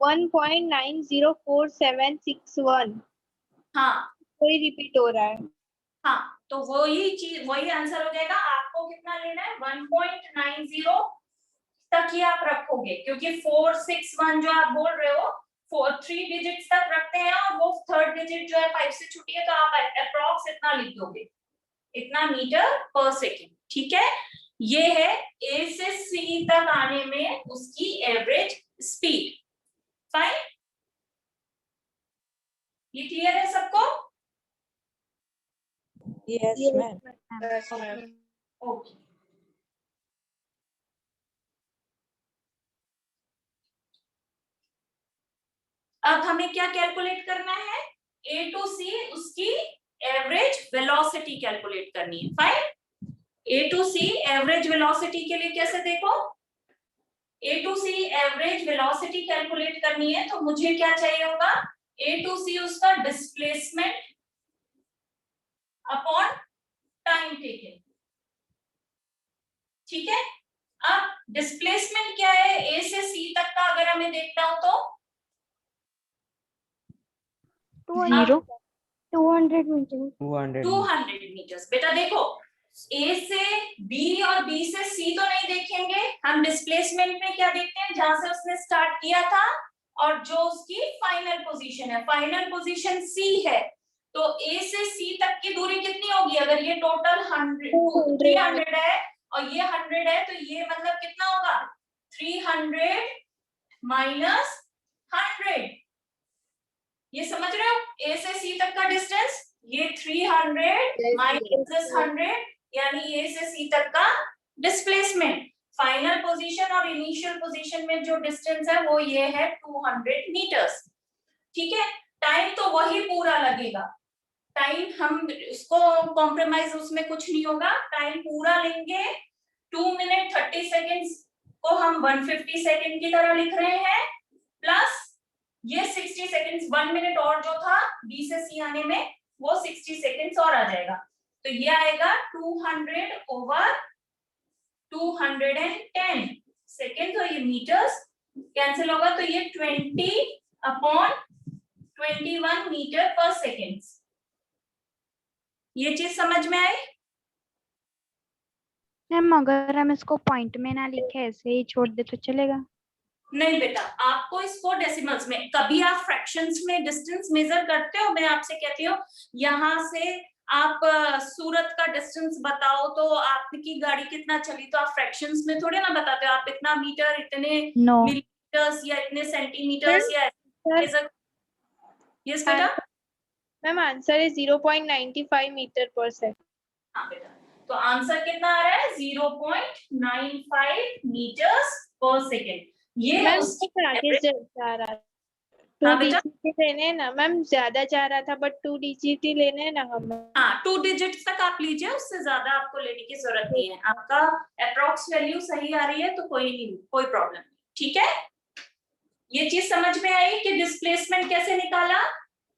F: 1.904761
D: हाँ,
F: कोई रिपीट हो रहा है।
D: हाँ, तो वही चीज, वही आंसर हो जाएगा। आपको कितना लेना है, 1.90 तक ही आप रखोगे, क्योंकि 461 जो आप बोल रहे हो 3 डिजिट्स तक रखते हैं, और वो थर्ड डिजिट जो है 5 से छुट्टी है, तो आप अप्रॉक्स इतना लिख दोगे, इतना मीटर पर सेकेंड। ठीक है, ये है A से C तक आने में उसकी एवरेज स्पीड। फाइन, ये क्लियर है सबको?
H: Yes ma'am.
D: ओके, अब हमें क्या कैलकुलेट करना है, A to C उसकी एवरेज वेलोसिटी कैलकुलेट करनी है। Fine, A to C average velocity के लिए कैसे, देखो A to C average velocity calculate करनी है, तो मुझे क्या चाहिए होगा, A to C उसका डिस्प्लेसमेंट अपॉन टाइम टेकन। ठीक है, अब डिस्प्लेसमेंट क्या है A से C तक का, अगर हमें देखना हो तो
C: 200 मीटर।
D: 200 मीटर्स। बेटा देखो, A से B और B से C तो नहीं देखेंगे हम, डिस्प्लेसमेंट में क्या देखते हैं, जहां से उसने स्टार्ट किया था और जो उसकी फाइनल पोजीशन है, फाइनल पोजीशन सी है, तो ए से सी तक की दूरी कितनी होगी? अगर ये टोटल 300 है और ये 100 है, तो ये मतलब कितना होगा? 300 माइनस 100। ये समझ रहे हो? ए से सी तक का डिस्टेंस, ये 300 माइनस 100, यानी ए से सी तक का डिस्प्लेसमेंट। फाइनल पोजीशन और इनिशियल पोजीशन में जो डिस्टेंस है वो ये है 200 मीटर्स। ठीक है, टाइम तो वही पूरा लगेगा, टाइम हम इसको कॉम्प्रोमाइज उसमें कुछ नहीं होगा, टाइम पूरा लेंगे। 2 मिनट 30 सेकेंड्स को हम 150 सेकेंड की तरह लिख रहे हैं, प्लस ये 60 सेकेंड्स, 1 मिनट और जो था बी से सी आने में, वो 60 सेकेंड्स और आ जाएगा। तो ये आएगा 200 ओवर 210 सेकेंड, तो ये मीटर्स कैंसिल होगा, तो ये 20/21 मीटर पर सेकेंड। ये चीज समझ में आई?
I: मैम अगर हम इसको पॉइंट में ना लिखे ऐसे ही छोड़ दे तो चलेगा?
D: नहीं बेटा, आपको इसको डेसिमल्स में, कभी आप फ्रैक्शंस में डिस्टेंस मेजर करते हो? मैं आपसे कहती हूँ यहाँ से आप सूरत का डिस्टेंस बताओ तो आपकी गाड़ी कितना चली, तो आप फ्रैक्शंस में थोड़े ना बताते हो, आप इतना मीटर, इतने मिलीमीटर्स या इतने सेंटीमीटर्स या मेजर। यस बेटा?
F: मैम आंसर है 0.95 मीटर पर सेकंड।
D: हाँ बेटा, तो आंसर कितना आ रहा है? 0.95 मीटर्स पर सेकेंड। ये
F: आगे जा रहा था, 2 डिजिट लेने हैं ना मैम, ज्यादा जा रहा था बट 2 डिजिट ही लेने हैं ना हमें।
D: हाँ, 2 डिजिट्स तक आप लीजिए, उससे ज्यादा आपको लेने की जरूरत नहीं है। आपका अप्रॉक्स वैल्यू सही आ रही है तो कोई नहीं, कोई प्रॉब्लम नहीं। ठीक है, ये चीज समझ में आई कि डिस्प्लेसमेंट कैसे निकाला?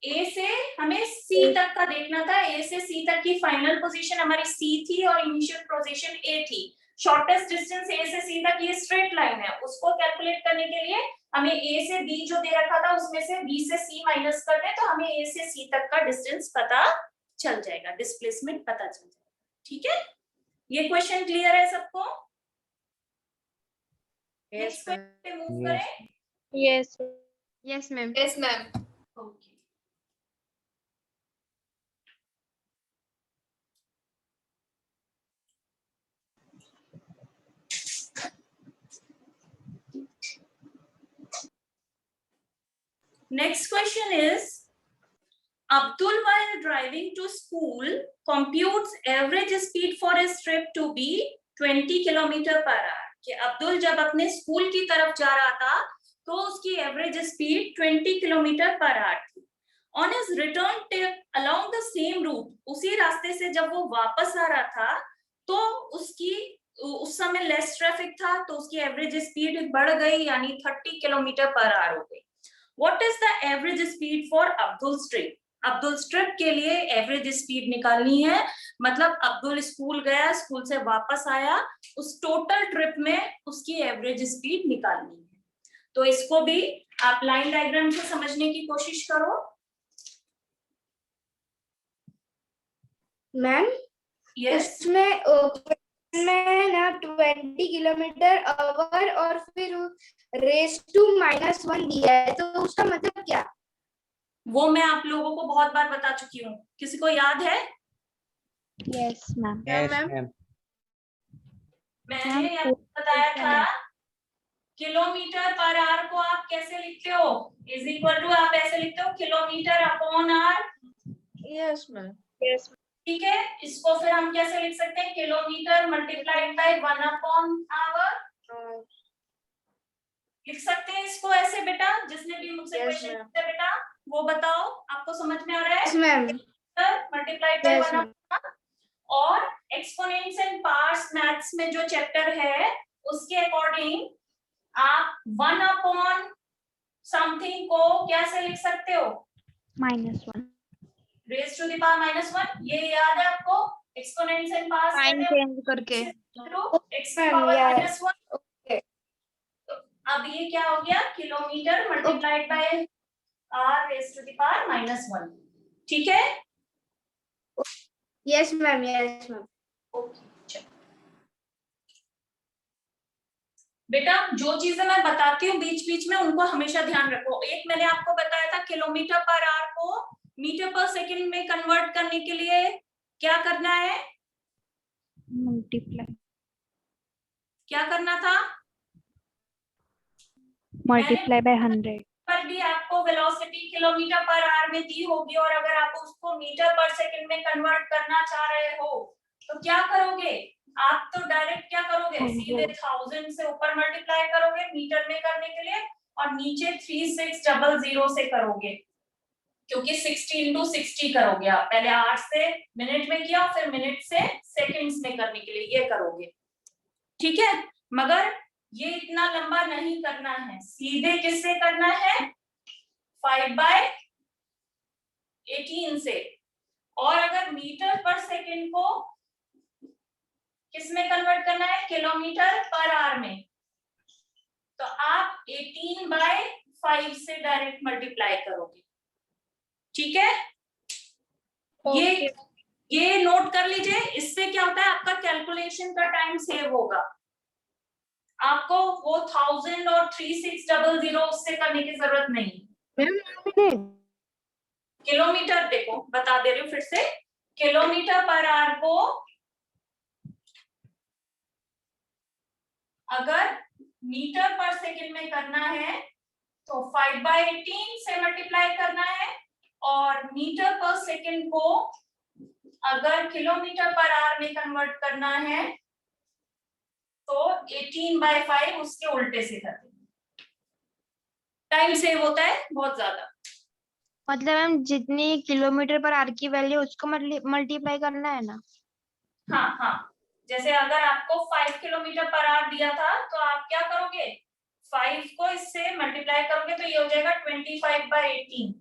D: ए से हमें सी तक का देखना था, ए से सी तक की फाइनल पोजीशन हमारी सी थी और इनिशियल पोजीशन ए थी। शॉर्टेस्ट डिस्टेंस ए से सी तक ये स्ट्रेट लाइन है, उसको कैलकुलेट करने के लिए हमें ए से बी जो दे रखा था उसमें से बी से सी माइनस कर दे, तो हमें ए से सी तक का डिस्टेंस पता चल जाएगा, डिस्प्लेसमेंट पता चल जाएगा। ठीक है, ये क्वेश्चन क्लियर है सबको?
F: यस
D: पे मूव करें।
F: Yes
G: yes ma'am. Yes ma'am.
D: Okay, next question is, Abdul while driving to school computes average speed for his trip to be 20 kilometre per our. कि अब्दुल जब अपने स्कूल की तरफ जा रहा था तो उसकी average speed 20 kilometre per hour थी। On his return trip along the same route, उसी रास्ते से जब वो वापस आ रहा था तो उसकी उस समय लेस ट्रैफिक था, तो उसकी एवरेज स्पीड बढ़ गई, यानी 30 किलोमीटर पर आवर हो गई। What is the average speed for Abdul's trip? Abdul trip के लिए एवरेज स्पीड निकालनी है, मतलब अब्दुल स्कूल गया, स्कूल से वापस आया, उस टोटल ट्रिप में उसकी एवरेज स्पीड निकालनी है। तो इसको भी आप लाइन डायग्राम से समझने की कोशिश करो।
A: मैम
D: यस,
A: में ना 20 किलोमीटर आवर और फिर रेस टू -1 दिया है, तो उसका मतलब क्या?
D: वो मैं आप लोगों को बहुत बार बता चुकी हूँ, किसी को याद है?
I: Yes ma'am.
D: मैंने आपको बताया था किलोमीटर पर आवर को आप कैसे लिखते हो? इज इक्वल टू, आप ऐसे लिखते हो kilometre upon hour.
F: Yes ma'am. Yes
D: ठीक है, इसको फिर हम कैसे लिख सकते हैं? किलोमीटर मल्टीप्लाइड बाय 1/आवर लिख सकते हैं इसको ऐसे। बेटा जिसने भी मुझसे क्वेश्चन पूछा बेटा वो बताओ, आपको समझ में आ रहा है?
A: Ma'am
D: multiplied by 1/। और एक्सपोनेंट्स एंड पार्ट्स मैथ्स में जो चैप्टर है उसके अकॉर्डिंग आप 1/समथिंग को कैसे लिख सकते हो?
I: -1
D: रेज टू द पावर -1। ये याद है आपको? Exponents and parts
F: sign change करके
D: x पावर -1। अब ये क्या हो गया? Kilometre multiplied by r raise to the power -1। ठीक है?
A: Yes ma'am. Yes ma'am.
D: Okay, बेटा जो चीजें मैं बताती हूँ बीच बीच में उनको हमेशा ध्यान रखो। एक मैंने आपको बताया था किलोमीटर पर आवर को मीटर पर सेकंड में कन्वर्ट करने के लिए क्या करना है,
I: मल्टीप्लाई
D: क्या करना था,
I: मल्टीप्लाई बाय 100।
D: पर भी आपको वेलोसिटी किलोमीटर पर आवर में दी होगी और अगर आप उसको मीटर पर सेकंड में कन्वर्ट करना चाह रहे हो तो क्या करोगे, आप तो डायरेक्ट क्या करोगे, सीधे 1000 से ऊपर मल्टीप्लाई करोगे मीटर में करने के लिए और नीचे 3600 से करोगे, क्योंकि 60 into 60 करोगे आप, पहले 8 से मिनट में किया फिर मिनट से सेकंड्स में करने के लिए ये करोगे, ठीक है। मगर ये इतना लंबा नहीं करना है, सीधे किससे करना है, 5/18 से। और अगर मीटर पर सेकंड को किस में कन्वर्ट करना है, किलोमीटर पर आवर में, तो आप 18/5 से डायरेक्ट मल्टीप्लाई करोगे, ठीक है। ये नोट कर लीजिए, इससे क्या होता है आपका कैलकुलेशन का टाइम सेव होगा, आपको वो 1000 और 3600 उससे करने की जरूरत नहीं। किलोमीटर देखो बता दे रही हूँ फिर से, किलोमीटर पर आवर को अगर मीटर पर सेकंड में करना है तो 5/18 से मल्टीप्लाई करना है और मीटर पर सेकंड को अगर किलोमीटर पर आवर में कन्वर्ट करना है तो 18/5 उसके उल्टे से कर देंगे, टाइम सेव होता है बहुत ज्यादा।
G: मतलब मैम जितनी किलोमीटर पर आवर की वैल्यू उसको मल्टीप्लाई करना है ना।
D: हाँ हाँ, जैसे अगर आपको 5 किलोमीटर पर आवर दिया था तो आप क्या करोगे, 5 को इससे मल्टीप्लाई करोगे तो ये हो जाएगा 25/18।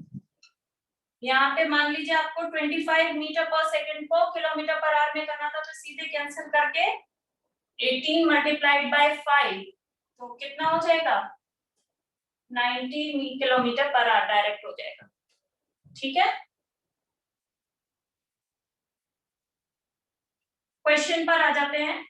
D: यहाँ पे मान लीजिए आपको 25 मीटर पर सेकंड को किलोमीटर पर आवर में करना था तो सीधे कैंसिल करके 18 मल्टीप्लाइड बाय 5 तो कितना हो जाएगा, 90 किलोमीटर पर आवर डायरेक्ट हो जाएगा, ठीक है। क्वेश्चन पर आ जाते हैं।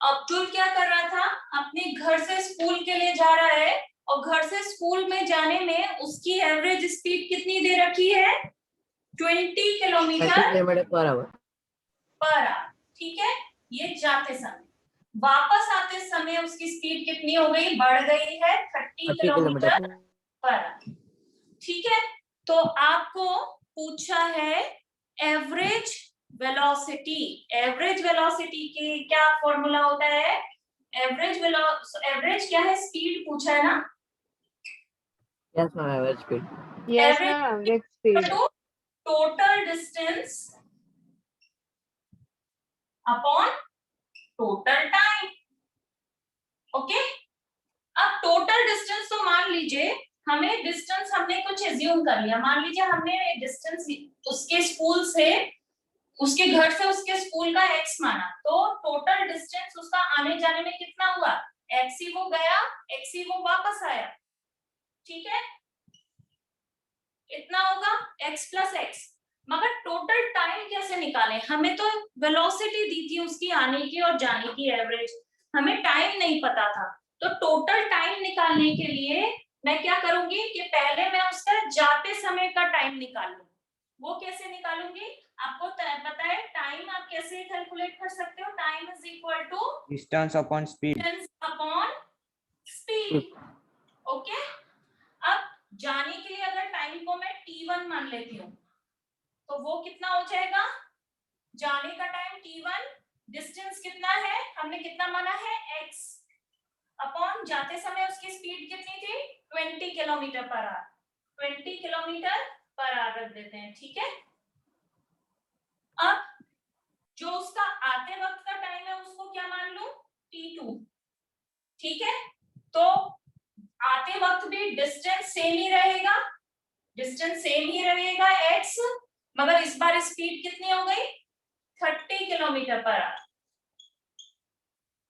D: अब्दुल क्या कर रहा था, अपने घर से स्कूल के लिए जा रहा है और घर से स्कूल में जाने में उसकी एवरेज स्पीड कितनी दे रखी है, 20 किलोमीटर पर आवर, ठीक है। ये जाते समय, वापस आते समय उसकी स्पीड कितनी हो गई, बढ़ गई है 30 किलोमीटर पर आवर, ठीक है। तो आपको पूछा है एवरेज वेलोसिटी, एवरेज वेलोसिटी की क्या फॉर्मूला होता है, एवरेज क्या है, स्पीड पूछा है ना।
H: Yes ma'am, average speed.
F: Yes ma'am, average speed
D: total distance upon total time, okay. अब टोटल डिस्टेंस तो मान लीजिए हमें डिस्टेंस हमने कुछ एज्यूम कर लिया, मान लीजिए हमने डिस्टेंस उसके स्कूल से, उसके घर से उसके स्कूल का x माना, तो टोटल डिस्टेंस उसका आने जाने में कितना हुआ, x ही वो गया x ही वो वापस आया, ठीक है, इतना होगा x प्लस x। मगर टोटल टाइम कैसे निकालें, हमें तो वेलोसिटी दी थी उसकी आने की और जाने की एवरेज, हमें टाइम नहीं पता था, तो टोटल टाइम निकालने के लिए मैं क्या करूंगी कि पहले मैं उसका जाते समय का टाइम निकालूंगी। वो कैसे निकालूंगी, आपको पता है टाइम आप कैसे कैलकुलेट कर सकते हो, time is equal to
B: distance upon speed,
D: okay. अब जाने के लिए अगर टाइम को मैं t1 मान लेती हूँ तो वो कितना हो जाएगा, जाने का टाइम t1, डिस्टेंस कितना है, हमने कितना माना है x, अपॉन जाते समय उसकी स्पीड कितनी थी 20 kilometre per our, 20 kilometre per our रख देते हैं, ठीक है। अब जो उसका आते वक्त का टाइम है उसको क्या मान लूं, t2, ठीक है। तो आते वक्त भी डिस्टेंस सेम ही रहेगा, डिस्टेंस सेम ही रहेगा x, मगर इस बार स्पीड कितनी हो गई 30 किलोमीटर पर आवर।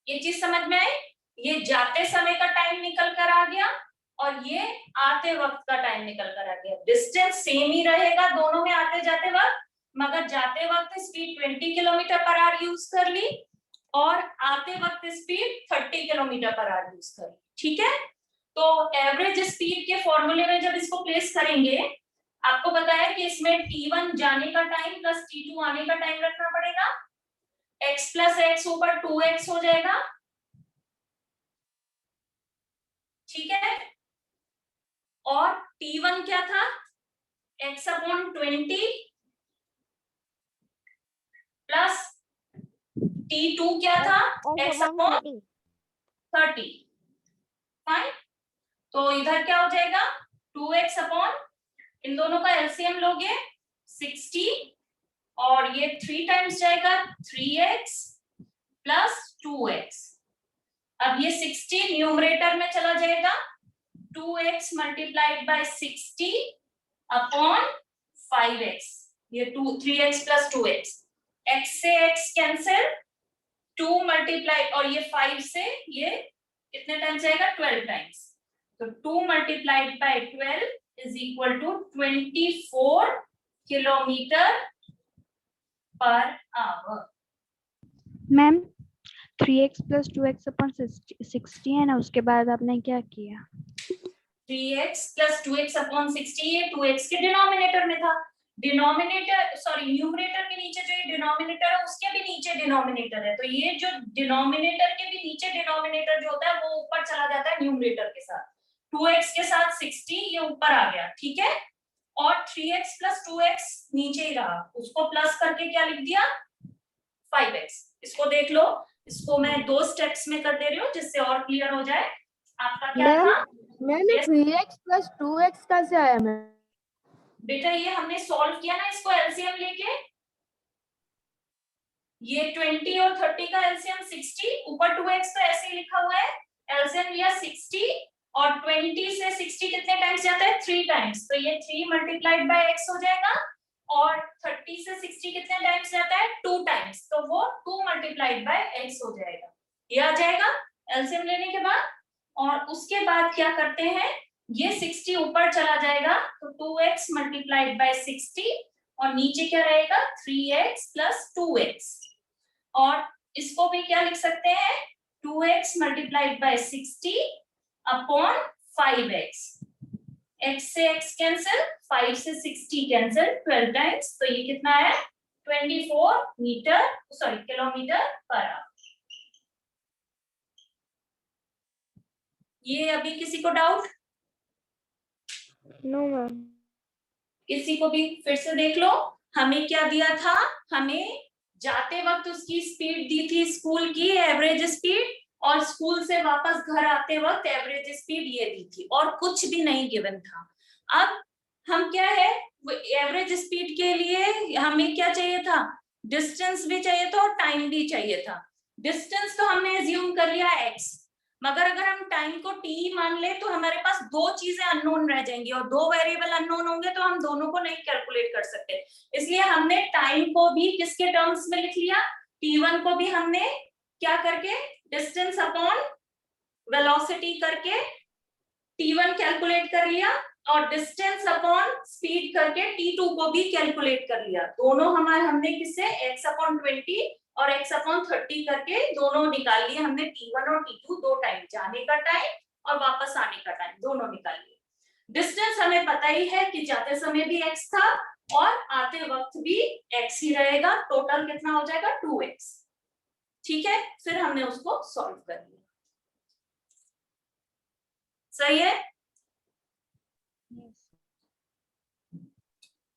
D: ये चीज समझ में आई, ये जाते समय का टाइम निकल कर आ गया और ये आते वक्त का टाइम निकल कर आ गया। डिस्टेंस सेम ही रहेगा दोनों में आते जाते वक्त, मगर जाते वक्त speed 20 kilometre per our use कर ली और आते वक्त speed 30 kilometre per our use कर ली। ठीक है, तो एवरेज स्पीड के फॉर्मूले में जब इसको प्लेस करेंगे, आपको बताया कि इसमें t1 जाने का टाइम प्लस t2 आने का टाइम रखना पड़ेगा। x प्लस एक्स ऊपर 2x हो जाएगा। ठीक है, और t1 क्या था, x अपॉन 20 प्लस t2 क्या था, x अपॉन 30। फाइन, तो इधर क्या हो जाएगा, 2x अपॉन, इन दोनों का एलसीएम लोगे 60 और ये 3 टाइम्स जाएगा 3x प्लस 2x। अब ये 60 न्यूमरेटर में चला जाएगा, 2x multiplied by 60 upon 5x, ये 3x प्लस 2x, x से x कैंसिल, 2 मल्टीप्लाई और ये 5 से ये कितने टाइम्स जाएगा, 12 टाइम्स। तो 2 multiplied by 12 is equal to 24 kilometre per hour.
I: Ma'am 3x plus 2x upon 60 है ना, उसके बाद आपने क्या किया?
D: 3x प्लस 2x अपॉन 60, ये 2x के डिनोमिनेटर में था, डिनोमिनेटर सॉरी न्यूमरेटर के नीचे जो ये डिनोमिनेटर है उसके भी नीचे डिनोमिनेटर है, तो ये जो डिनोमिनेटर के भी नीचे डिनोमिनेटर जो होता है वो ऊपर चला जाता है न्यूमरेटर के साथ। 2x के साथ 60 ये ऊपर आ गया। ठीक है, और 3x प्लस 2x नीचे ही रहा, उसको प्लस करके क्या लिख दिया, 5x। इसको देख लो, इसको मैं 2 स्टेप्स में कर दे रही हूँ जिससे और क्लियर हो जाए। आपका क्या था,
H: मैंने 3x प्लस 2x कैसे आया मैम?
D: बेटा ये हमने सॉल्व किया ना इसको एलसीएम लेके, ये 20 और 30 का एलसीएम 60, ऊपर 2x तो ऐसे ही लिखा हुआ है, एलसीएम लिया 60 और 20 से 60 कितने टाइम्स जाता है, 3 टाइम्स, तो ये 3 मल्टीप्लाइड बाय x हो जाएगा, और 30 से 60 कितने टाइम्स जाता है, 2 टाइम्स, तो वो 2 मल्टीप्लाइड बाय x हो जाएगा। ये आ जाएगा एलसीएम लेने के बाद। और उसके बाद क्या करते हैं, ये 60 ऊपर चला जाएगा तो 2x मल्टीप्लाइड बाय 60 और नीचे क्या रहेगा, 3x प्लस 2x, और इसको भी क्या लिख सकते हैं, 2x multiplied by 60 upon 5x, x से x कैंसिल, 5 से 60 कैंसिल 12 टाइम्स, तो ये कितना है, 24 metre sorry kilometre per hour. ये अभी किसी को डाउट?
C: No ma'am.
D: किसी को भी फिर से देख लो, हमें क्या दिया था, हमें जाते वक्त उसकी स्पीड दी थी स्कूल की एवरेज स्पीड, और स्कूल से वापस घर आते वक्त एवरेज स्पीड ये दी थी, और कुछ भी नहीं गिवन था। अब हम क्या है, एवरेज स्पीड के लिए हमें क्या चाहिए था, डिस्टेंस भी चाहिए था और टाइम भी चाहिए था। डिस्टेंस तो हमने एज्यूम कर लिया x, मगर अगर हम टाइम को t मान ले तो हमारे पास 2 चीजें अननोन रह जाएंगी, और 2 वेरिएबल अननोन होंगे तो हम दोनों को नहीं कैलकुलेट कर सकते। इसलिए हमने टाइम को भी किसके टर्म्स में लिख लिया, t1 को भी हमने क्या करके डिस्टेंस अपॉन वेलोसिटी करके t1 कैलकुलेट कर लिया, और डिस्टेंस अपॉन स्पीड करके t2 को भी कैलकुलेट कर लिया। दोनों हमने किससे, x अपॉन 20 और x अपॉन 30 करके दोनों निकाल लिए हमने, t1 और t2 दो टाइम, जाने का टाइम और वापस आने का टाइम दोनों निकाल लिए। डिस्टेंस हमें पता ही है कि जाते समय भी x था और आते वक्त भी x ही रहेगा, टोटल कितना हो जाएगा 2x। ठीक है, फिर हमने उसको सॉल्व कर लिया। सही है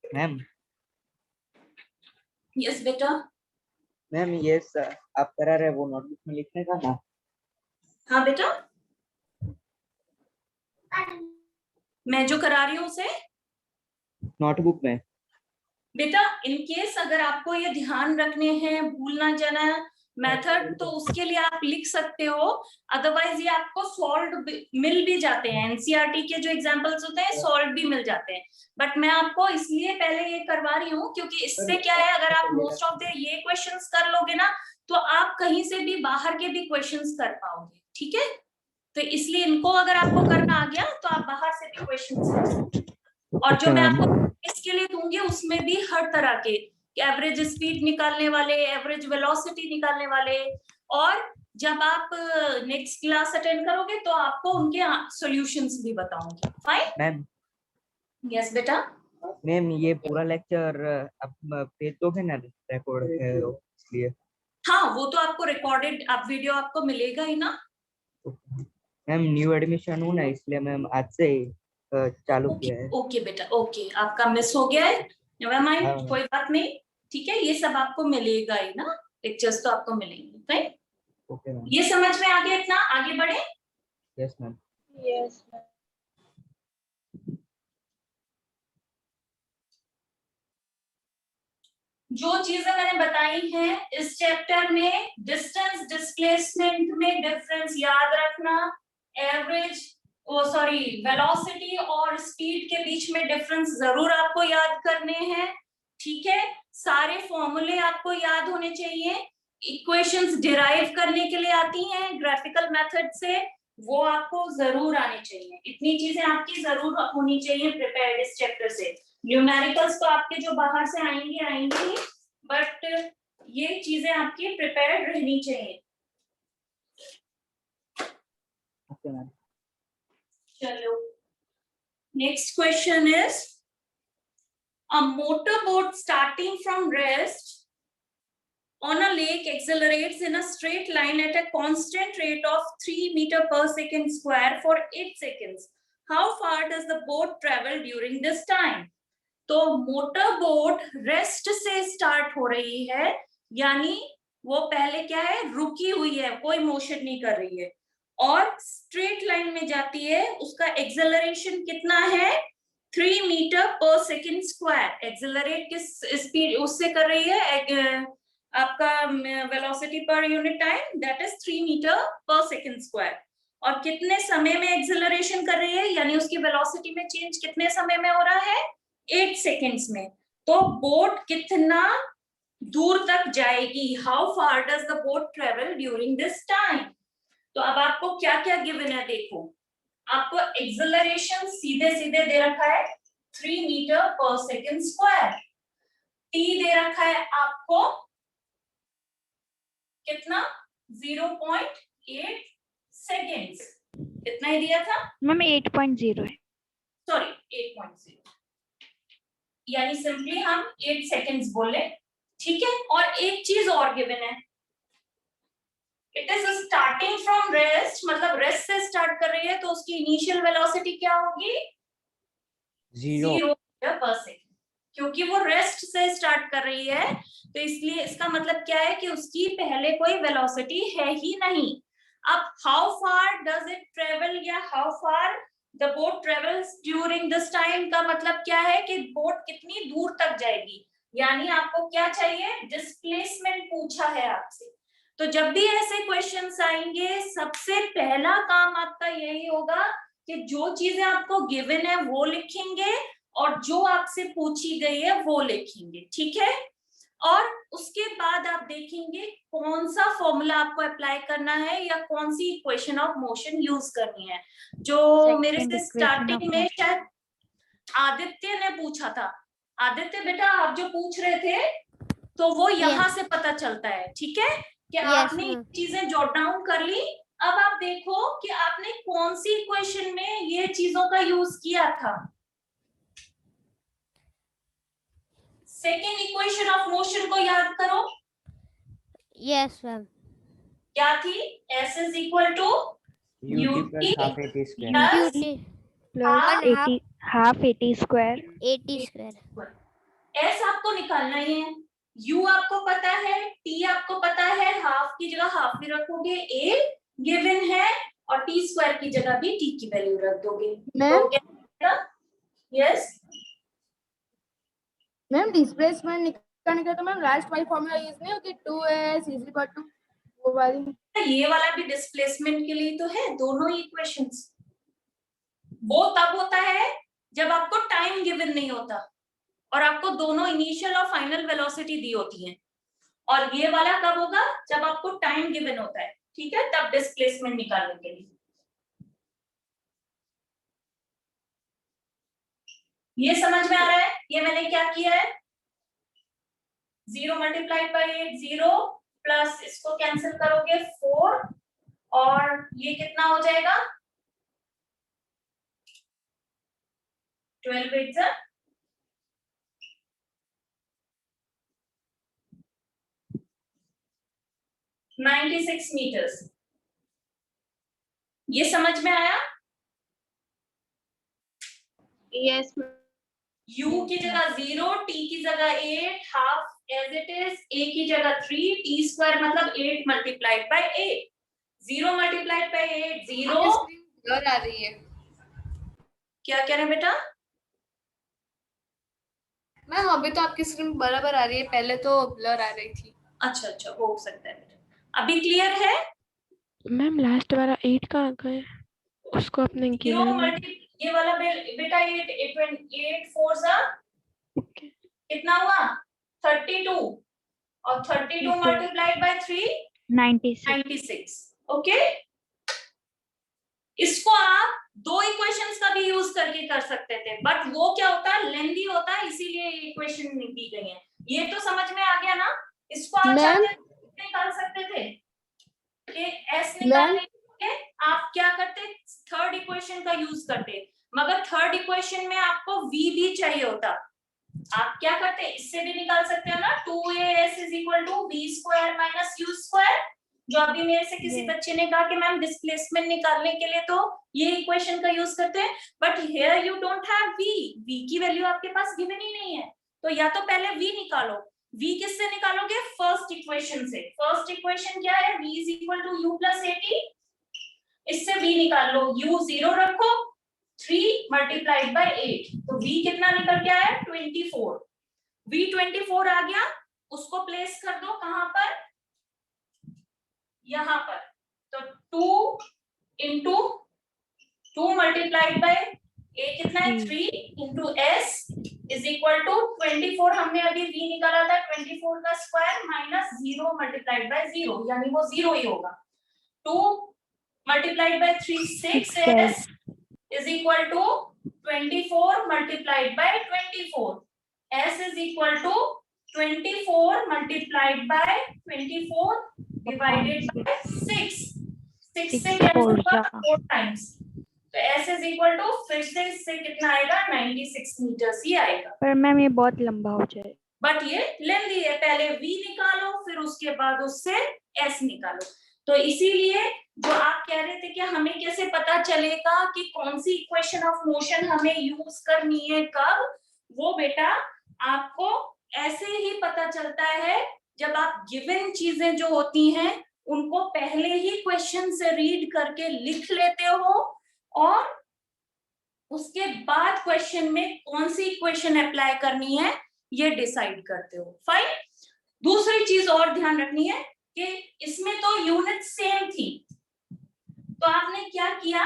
B: मैम?
D: यस बेटा।
B: मैम ये आप करा रहे वो नोटबुक में लिखने का ना?
D: हाँ बेटा, मैं जो करा रही हूँ उसे
B: नोटबुक में।
D: बेटा इन केस अगर आपको ये ध्यान रखने हैं, भूलना जाना मेथड, तो उसके लिए आप लिख सकते हो, अदरवाइज ये आपको सॉल्व मिल भी जाते हैं, एनसीईआरटी के जो एग्जांपल्स होते हैं सॉल्व भी मिल जाते हैं, बट मैं आपको इसलिए पहले ये करवा रही हूँ क्योंकि इससे क्या है, अगर आप मोस्ट ऑफ द ये क्वेश्चंस कर लोगे ना तो आप कहीं से भी बाहर के भी क्वेश्चंस कर पाओगे। ठीक है, तो इसलिए इनको अगर आपको करना आ गया तो आप बाहर से भी क्वेश्चन कर सकते हैं। और जो मैं आपको इसके लिए दूंगी उसमें भी हर तरह के एवरेज स्पीड निकालने वाले, एवरेज वेलोसिटी निकालने वाले, और जब आप नेक्स्ट क्लास अटेंड करोगे तो आपको उनके सॉल्यूशंस भी बताऊंगी। फाइन
B: मैम
D: यस बेटा।
B: मैम ये पूरा लेक्चर आप भेज दोगे ना रिकॉर्ड इसलिए?
D: हाँ वो तो आपको रिकॉर्डेड आप वीडियो आपको मिलेगा ही ना।
B: मैम न्यू एडमिशन हूँ ना इसलिए मैम आज से ही चालू किया है।
D: ओके बेटा ओके, आपका मिस हो गया है, नेवर माइंड,
B: हाँ।
D: कोई बात नहीं, ठीक है, ये सब आपको मिलेगा ही ना, लेक्चर्स तो आपको मिलेंगे। Fine,
B: okay ma'am.
D: ये समझ में आ गया इतना, आगे बढ़े।
B: Yes ma'am.
F: यस
D: जो चीजें मैंने बताई हैं इस चैप्टर में, डिस्टेंस डिस्प्लेसमेंट में डिफरेंस याद रखना, एवरेज वेलोसिटी और स्पीड के बीच में डिफरेंस जरूर आपको याद करने हैं, ठीक है। सारे फॉर्मूले आपको याद होने चाहिए, इक्वेशंस डिराइव करने के लिए आती हैं ग्राफिकल मेथड से, वो आपको जरूर आने चाहिए। इतनी चीजें आपकी जरूर होनी चाहिए प्रिपेयर्ड इस चैप्टर से। न्यूमेरिकल्स तो आपके जो बाहर से आएंगे ही, बट ये चीजें आपकी प्रिपेयर्ड रहनी चाहिए।
B: Okay ma'am.
D: चलो next question is, a motorboat starting from rest on a lake accelerates in a straight line at a constant rate of 3 meter per second square for 8 seconds. How far does the boat travel during this time? तो motor boat rest से start हो रही है, यानी वो पहले क्या है, रुकी हुई है, कोई मोशन नहीं कर रही है, और स्ट्रेट लाइन में जाती है। उसका एक्सेलरेशन कितना है, 3 metre per second square. Accelerate किस स्पीड उससे कर रही है, आपका velocity per unit time, that is 3 metre per second square. और कितने समय में एक्सेलरेशन कर रही है, यानी उसकी वेलोसिटी में चेंज कितने समय में हो रहा है, 8 सेकेंड्स में। तो बोट कितना दूर तक जाएगी, how far does the boat travel during this time. तो अब आपको क्या क्या गिवन है, देखो आपको एक्सेलरेशन सीधे सीधे दे रखा है 3 metre per second square, T दे रखा है आपको कितना, 0.8 सेकेंड्स, इतना ही दिया था
I: मैम 8.0 है।
D: सॉरी 8.0, यानी सिंपली हम 8 सेकेंड्स बोले, ठीक है। और एक चीज और गिवन है, it is starting from rest, मतलब रेस्ट से स्टार्ट कर रही है तो उसकी इनिशियल वेलोसिटी क्या होगी, 0 पर सेकेंड, क्योंकि वो रेस्ट से स्टार्ट कर रही है, तो इसलिए इसका मतलब क्या है कि उसकी पहले कोई वेलोसिटी है ही नहीं। अब how far does it travel या how far the boat travels during this time का मतलब क्या है कि बोट कितनी दूर तक जाएगी, यानी आपको क्या चाहिए, डिस्प्लेसमेंट पूछा है आपसे। तो जब भी ऐसे क्वेश्चंस आएंगे, सबसे पहला काम आपका यही होगा कि जो चीजें आपको गिवन है वो लिखेंगे और जो आपसे पूछी गई है वो लिखेंगे, ठीक है। और उसके बाद आप देखेंगे कौन सा फॉर्मूला आपको अप्लाई करना है या कौन सी इक्वेशन ऑफ मोशन यूज करनी है। जो मेरे से स्टार्टिंग में शायद आदित्य ने पूछा था, आदित्य बेटा आप जो पूछ रहे थे तो वो यहाँ से पता चलता है, ठीक है, कि आपने ये चीजें जॉट डाउन कर ली। अब आप देखो कि आपने कौन सी इक्वेशन में ये चीजों का यूज किया था। सेकेंड इक्वेशन ऑफ मोशन को याद करो।
E: Yes ma'am.
D: क्या थी, S is equal to
B: UT plus half AT square.
I: Plus half 80 square
E: 80 square.
D: S आपको निकालना ही है, U आपको पता है, T आपको पता है, हाफ की जगह हाफ भी रखोगे, A गिवन है, और T स्क्वायर की जगह भी T की वैल्यू रख दोगे। यस
H: मैम डिस्प्लेसमेंट निकालने का तो मैम लास्ट वाली फॉर्मूला यूज नहीं होती, 2s इज इक्वल टू वो वाली।
D: ये वाला भी डिस्प्लेसमेंट के लिए तो है, दोनों इक्वेशंस। वो तब होता है जब आपको टाइम गिवन नहीं होता और आपको दोनों इनिशियल और फाइनल वेलोसिटी दी होती है, और ये वाला कब होगा, जब आपको टाइम गिवन होता है, ठीक है, तब डिस्प्लेसमेंट निकालने के लिए। ये समझ में आ रहा है? ये मैंने क्या किया है, 0 मल्टीप्लाइड बाई 8 0 प्लस इसको कैंसिल करोगे 4 और ये कितना हो जाएगा 12 8 जा 96 मीटर्स। ये समझ में आया?
F: यस
D: u की जगह 0, t की जगह 8, half as it is, a की जगह 3, t स्क्वायर मतलब 8 multiplied by 8, 0 multiplied by 8 0।
H: Blur आ रही है
D: क्या कह रहे हैं बेटा?
H: मैम, अभी तो आपकी स्क्रीन बराबर आ रही है, पहले तो ब्लर आ रही थी।
D: अच्छा अच्छा, हो सकता है बेटा। अभी क्लियर है?
I: मैम लास्ट वाला 8 कहाँ गए, उसको आपने गिना
D: 0
I: नहीं।
D: ये वाला बेटा 8 4 जा
I: ओके
D: कितना हुआ 32 और 32 मल्टीप्लाइड बाय 3 96। ओके, इसको आप दो इक्वेशंस का भी यूज करके कर सकते थे, बट वो क्या होता है लेंथी होता है, इसीलिए इक्वेशन दी गई है। ये तो समझ में आ गया ना? इसको आप चाहते निकाल सकते थे कि एस निकालने के लिए आप क्या करते, थर्ड इक्वेशन का यूज करते, मगर थर्ड इक्वेशन में आपको v भी चाहिए होता। आप क्या करते, इससे भी निकाल सकते हो ना, 2as is equal to v square minus u square, जो अभी मेरे से किसी बच्चे ने कहा कि मैम डिस्प्लेसमेंट निकालने के लिए तो ये इक्वेशन का यूज करते हैं, but here you don't have v की वैल्यू आपके पास गिवन ही नहीं है, तो या तो पहले v निकालो। v किससे निकालोगे, फर्स्ट इक्वेशन से। फर्स्ट इक्वेशन क्या है, v is equal to u plus 80, इससे v निकाल लो, u 0 रखो, 3 मल्टीप्लाइड बाय 8, तो v कितना निकल के आया 24। v 24 आ गया, उसको प्लेस कर दो कहां पर, यहां पर, तो 2 इंटू 2 मल्टीप्लाइड बाय a कितना है 3 into s is equal to 24, हमने अभी v निकाला था 24 का स्क्वायर माइनस 0 मल्टीप्लाइड बाय 0, यानी वो 0 ही होगा। 2 multiplied bye 3 6s is equal to 24 multiplied by 24, s is equal to 24 multiplied by 24 divided by 6, 6 से कैंसिल होगा 4 टाइम्स, तो s is equal to फिर से इससे कितना आएगा 96 मीटर्स ही आएगा।
I: पर मैम ये बहुत लंबा हो जाए,
D: बट ये लेंथी है, पहले v निकालो फिर उसके बाद उससे s निकालो। तो इसीलिए जो आप कह रहे थे कि हमें कैसे पता चलेगा कि कौन सी इक्वेशन ऑफ मोशन हमें यूज करनी है कब, वो बेटा आपको ऐसे ही पता चलता है जब आप गिवन चीजें जो होती हैं उनको पहले ही क्वेश्चन से रीड करके लिख लेते हो और उसके बाद क्वेश्चन में कौन सी इक्वेशन अप्लाई करनी है ये डिसाइड करते हो। फाइन। दूसरी चीज और ध्यान रखनी है कि इसमें तो यूनिट सेम थी, तो आपने क्या किया,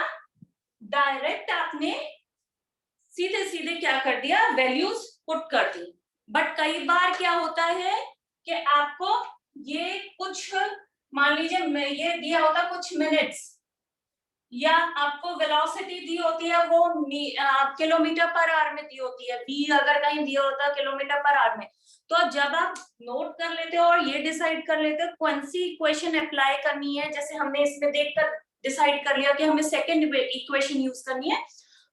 D: डायरेक्ट आपने सीधे सीधे क्या कर दिया, वैल्यूज पुट कर दी। बट कई बार क्या होता है कि आपको ये कुछ मान लीजिए ये दिया होता कुछ मिनट्स, या आपको वेलोसिटी दी होती है वो किलोमीटर पर आवर में दी होती है, v अगर कहीं दिया होता किलोमीटर पर आवर में, तो जब आप नोट कर लेते हो और ये डिसाइड कर लेते हो कौन सी इक्वेशन अप्लाई करनी है, जैसे हमने इसमें देखकर डिसाइड कर लिया कि हमें सेकंड इक्वेशन यूज करनी है,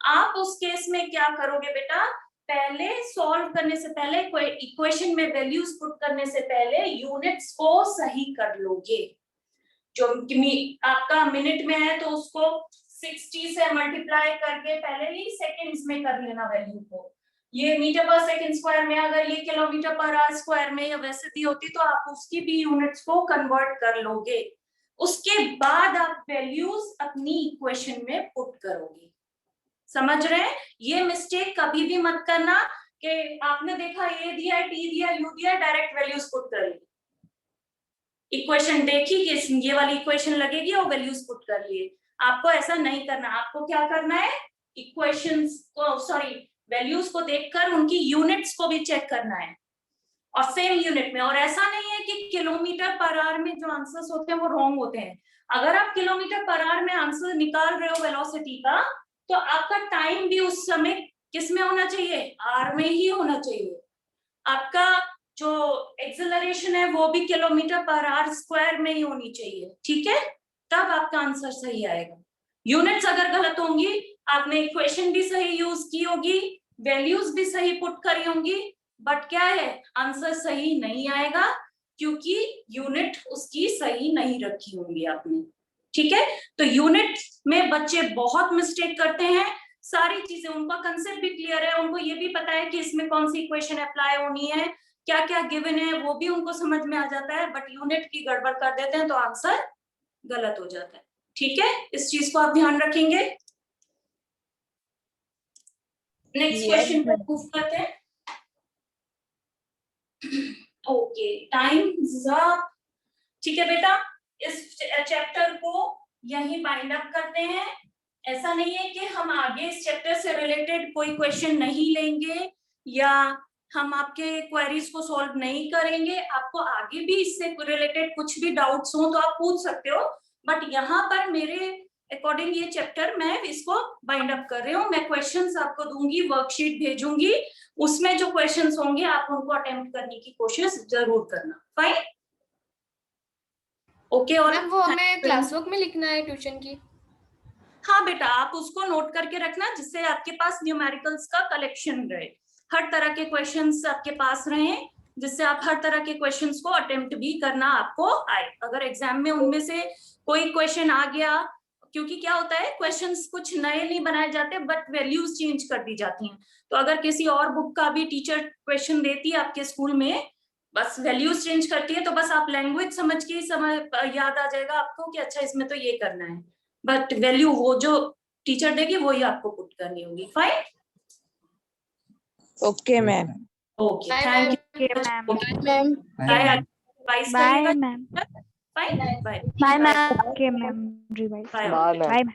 D: आप उस केस में क्या करोगे बेटा, पहले सॉल्व करने से पहले इक्वेशन में वैल्यूज पुट करने से पहले यूनिट्स को सही कर लोगे। जो आपका मिनट में है तो उसको 60 से मल्टीप्लाई करके पहले ही सेकंड्स में कर लेना वैल्यू को। ये मीटर पर सेकंड स्क्वायर में, अगर ये किलोमीटर पर आवर स्क्वायर में या वैसे दी होती तो आप उसकी भी यूनिट्स को कन्वर्ट कर लोगे। उसके बाद आप वैल्यूज अपनी इक्वेशन में पुट करोगे। समझ रहे हैं? ये मिस्टेक कभी भी मत करना कि आपने देखा ये दिया है, टी दिया, यू दिया, डायरेक्ट वैल्यूज पुट कर ली। इक्वेशन देखी कि ये वाली इक्वेशन लगेगी और वैल्यूज पुट कर लिए। आपको ऐसा नहीं करना, आपको क्या करना है, इक्वेशंस को सॉरी वैल्यूज को देखकर उनकी यूनिट्स को भी चेक करना है और सेम यूनिट में। और ऐसा नहीं है कि किलोमीटर पर आवर में जो आंसर्स होते हैं वो रॉन्ग होते हैं। अगर आप किलोमीटर पर आवर में आंसर निकाल रहे हो वेलोसिटी का, तो आपका टाइम भी उस समय किस में होना चाहिए? आर में ही होना चाहिए। आपका जो एक्सेलरेशन है वो भी किलोमीटर पर आवर स्क्वायर में ही होनी चाहिए, ठीक है? तब आपका आंसर सही आएगा। यूनिट्स अगर गलत होंगी, आपने इक्वेशन भी सही यूज की होगी, वैल्यूज भी सही पुट करी होंगी, बट क्या है, आंसर सही नहीं आएगा क्योंकि यूनिट उसकी सही नहीं रखी होंगी आपने, ठीक है? तो यूनिट में बच्चे बहुत मिस्टेक करते हैं। सारी चीजें, उनका कंसेप्ट भी क्लियर है, उनको ये भी पता है कि इसमें कौन सी इक्वेशन अप्लाई होनी है, क्या क्या गिवन है, वो भी उनको समझ में आ जाता है, बट यूनिट की गड़बड़ कर देते हैं तो आंसर गलत हो जाता है, ठीक है? इस चीज को आप ध्यान रखेंगे। नेक्स्ट क्वेश्चन पर मूव करते हैं। Okay, time up. ठीक है बेटा, इस चैप्टर को यहीं बाइंड अप करते हैं। ऐसा नहीं है कि हम आगे इस चैप्टर से रिलेटेड कोई क्वेश्चन नहीं लेंगे या हम आपके क्वेरीज को सॉल्व नहीं करेंगे। आपको आगे भी इससे रिलेटेड कुछ भी डाउट्स हो तो आप पूछ सकते हो, बट यहाँ पर मेरे अकॉर्डिंग ये चैप्टर मैं इसको बाइंड अप कर रही हूँ। मैं क्वेश्चंस आपको दूंगी, वर्कशीट भेजूंगी, उसमें जो क्वेश्चंस होंगे आप उनको अटेम्प्ट करने की कोशिश जरूर करना। Fine, okay. और
H: मैम वो हमें क्लासवर्क में लिखना है ट्यूशन की?
D: हाँ बेटा, आप उसको नोट करके रखना जिससे आपके पास न्यूमेरिकल्स का कलेक्शन रहे, हर तरह के क्वेश्चंस आपके पास रहे, जिससे आप हर तरह के क्वेश्चंस को अटेम्प्ट भी करना आपको आए। अगर एग्जाम में उनमें से कोई क्वेश्चन आ गया, क्योंकि क्या होता है, क्वेश्चंस कुछ नए नहीं बनाए जाते बट वैल्यूज चेंज कर दी जाती हैं। तो अगर किसी और बुक का भी टीचर क्वेश्चन देती है आपके स्कूल में, बस वैल्यूज चेंज करती है, तो बस आप लैंग्वेज समझ के ही याद आ जाएगा आपको कि अच्छा इसमें तो ये करना है, बट वैल्यू वो जो टीचर देगी वही आपको पुट करनी होगी। Fine,
J: okay ma'am.
D: Okay, thank you
H: ma'am.
I: Bye ma'am.
D: Fine, bye
I: bye ma'am. Okay ma'am, revise.
D: Bye.
I: Bye ma'am.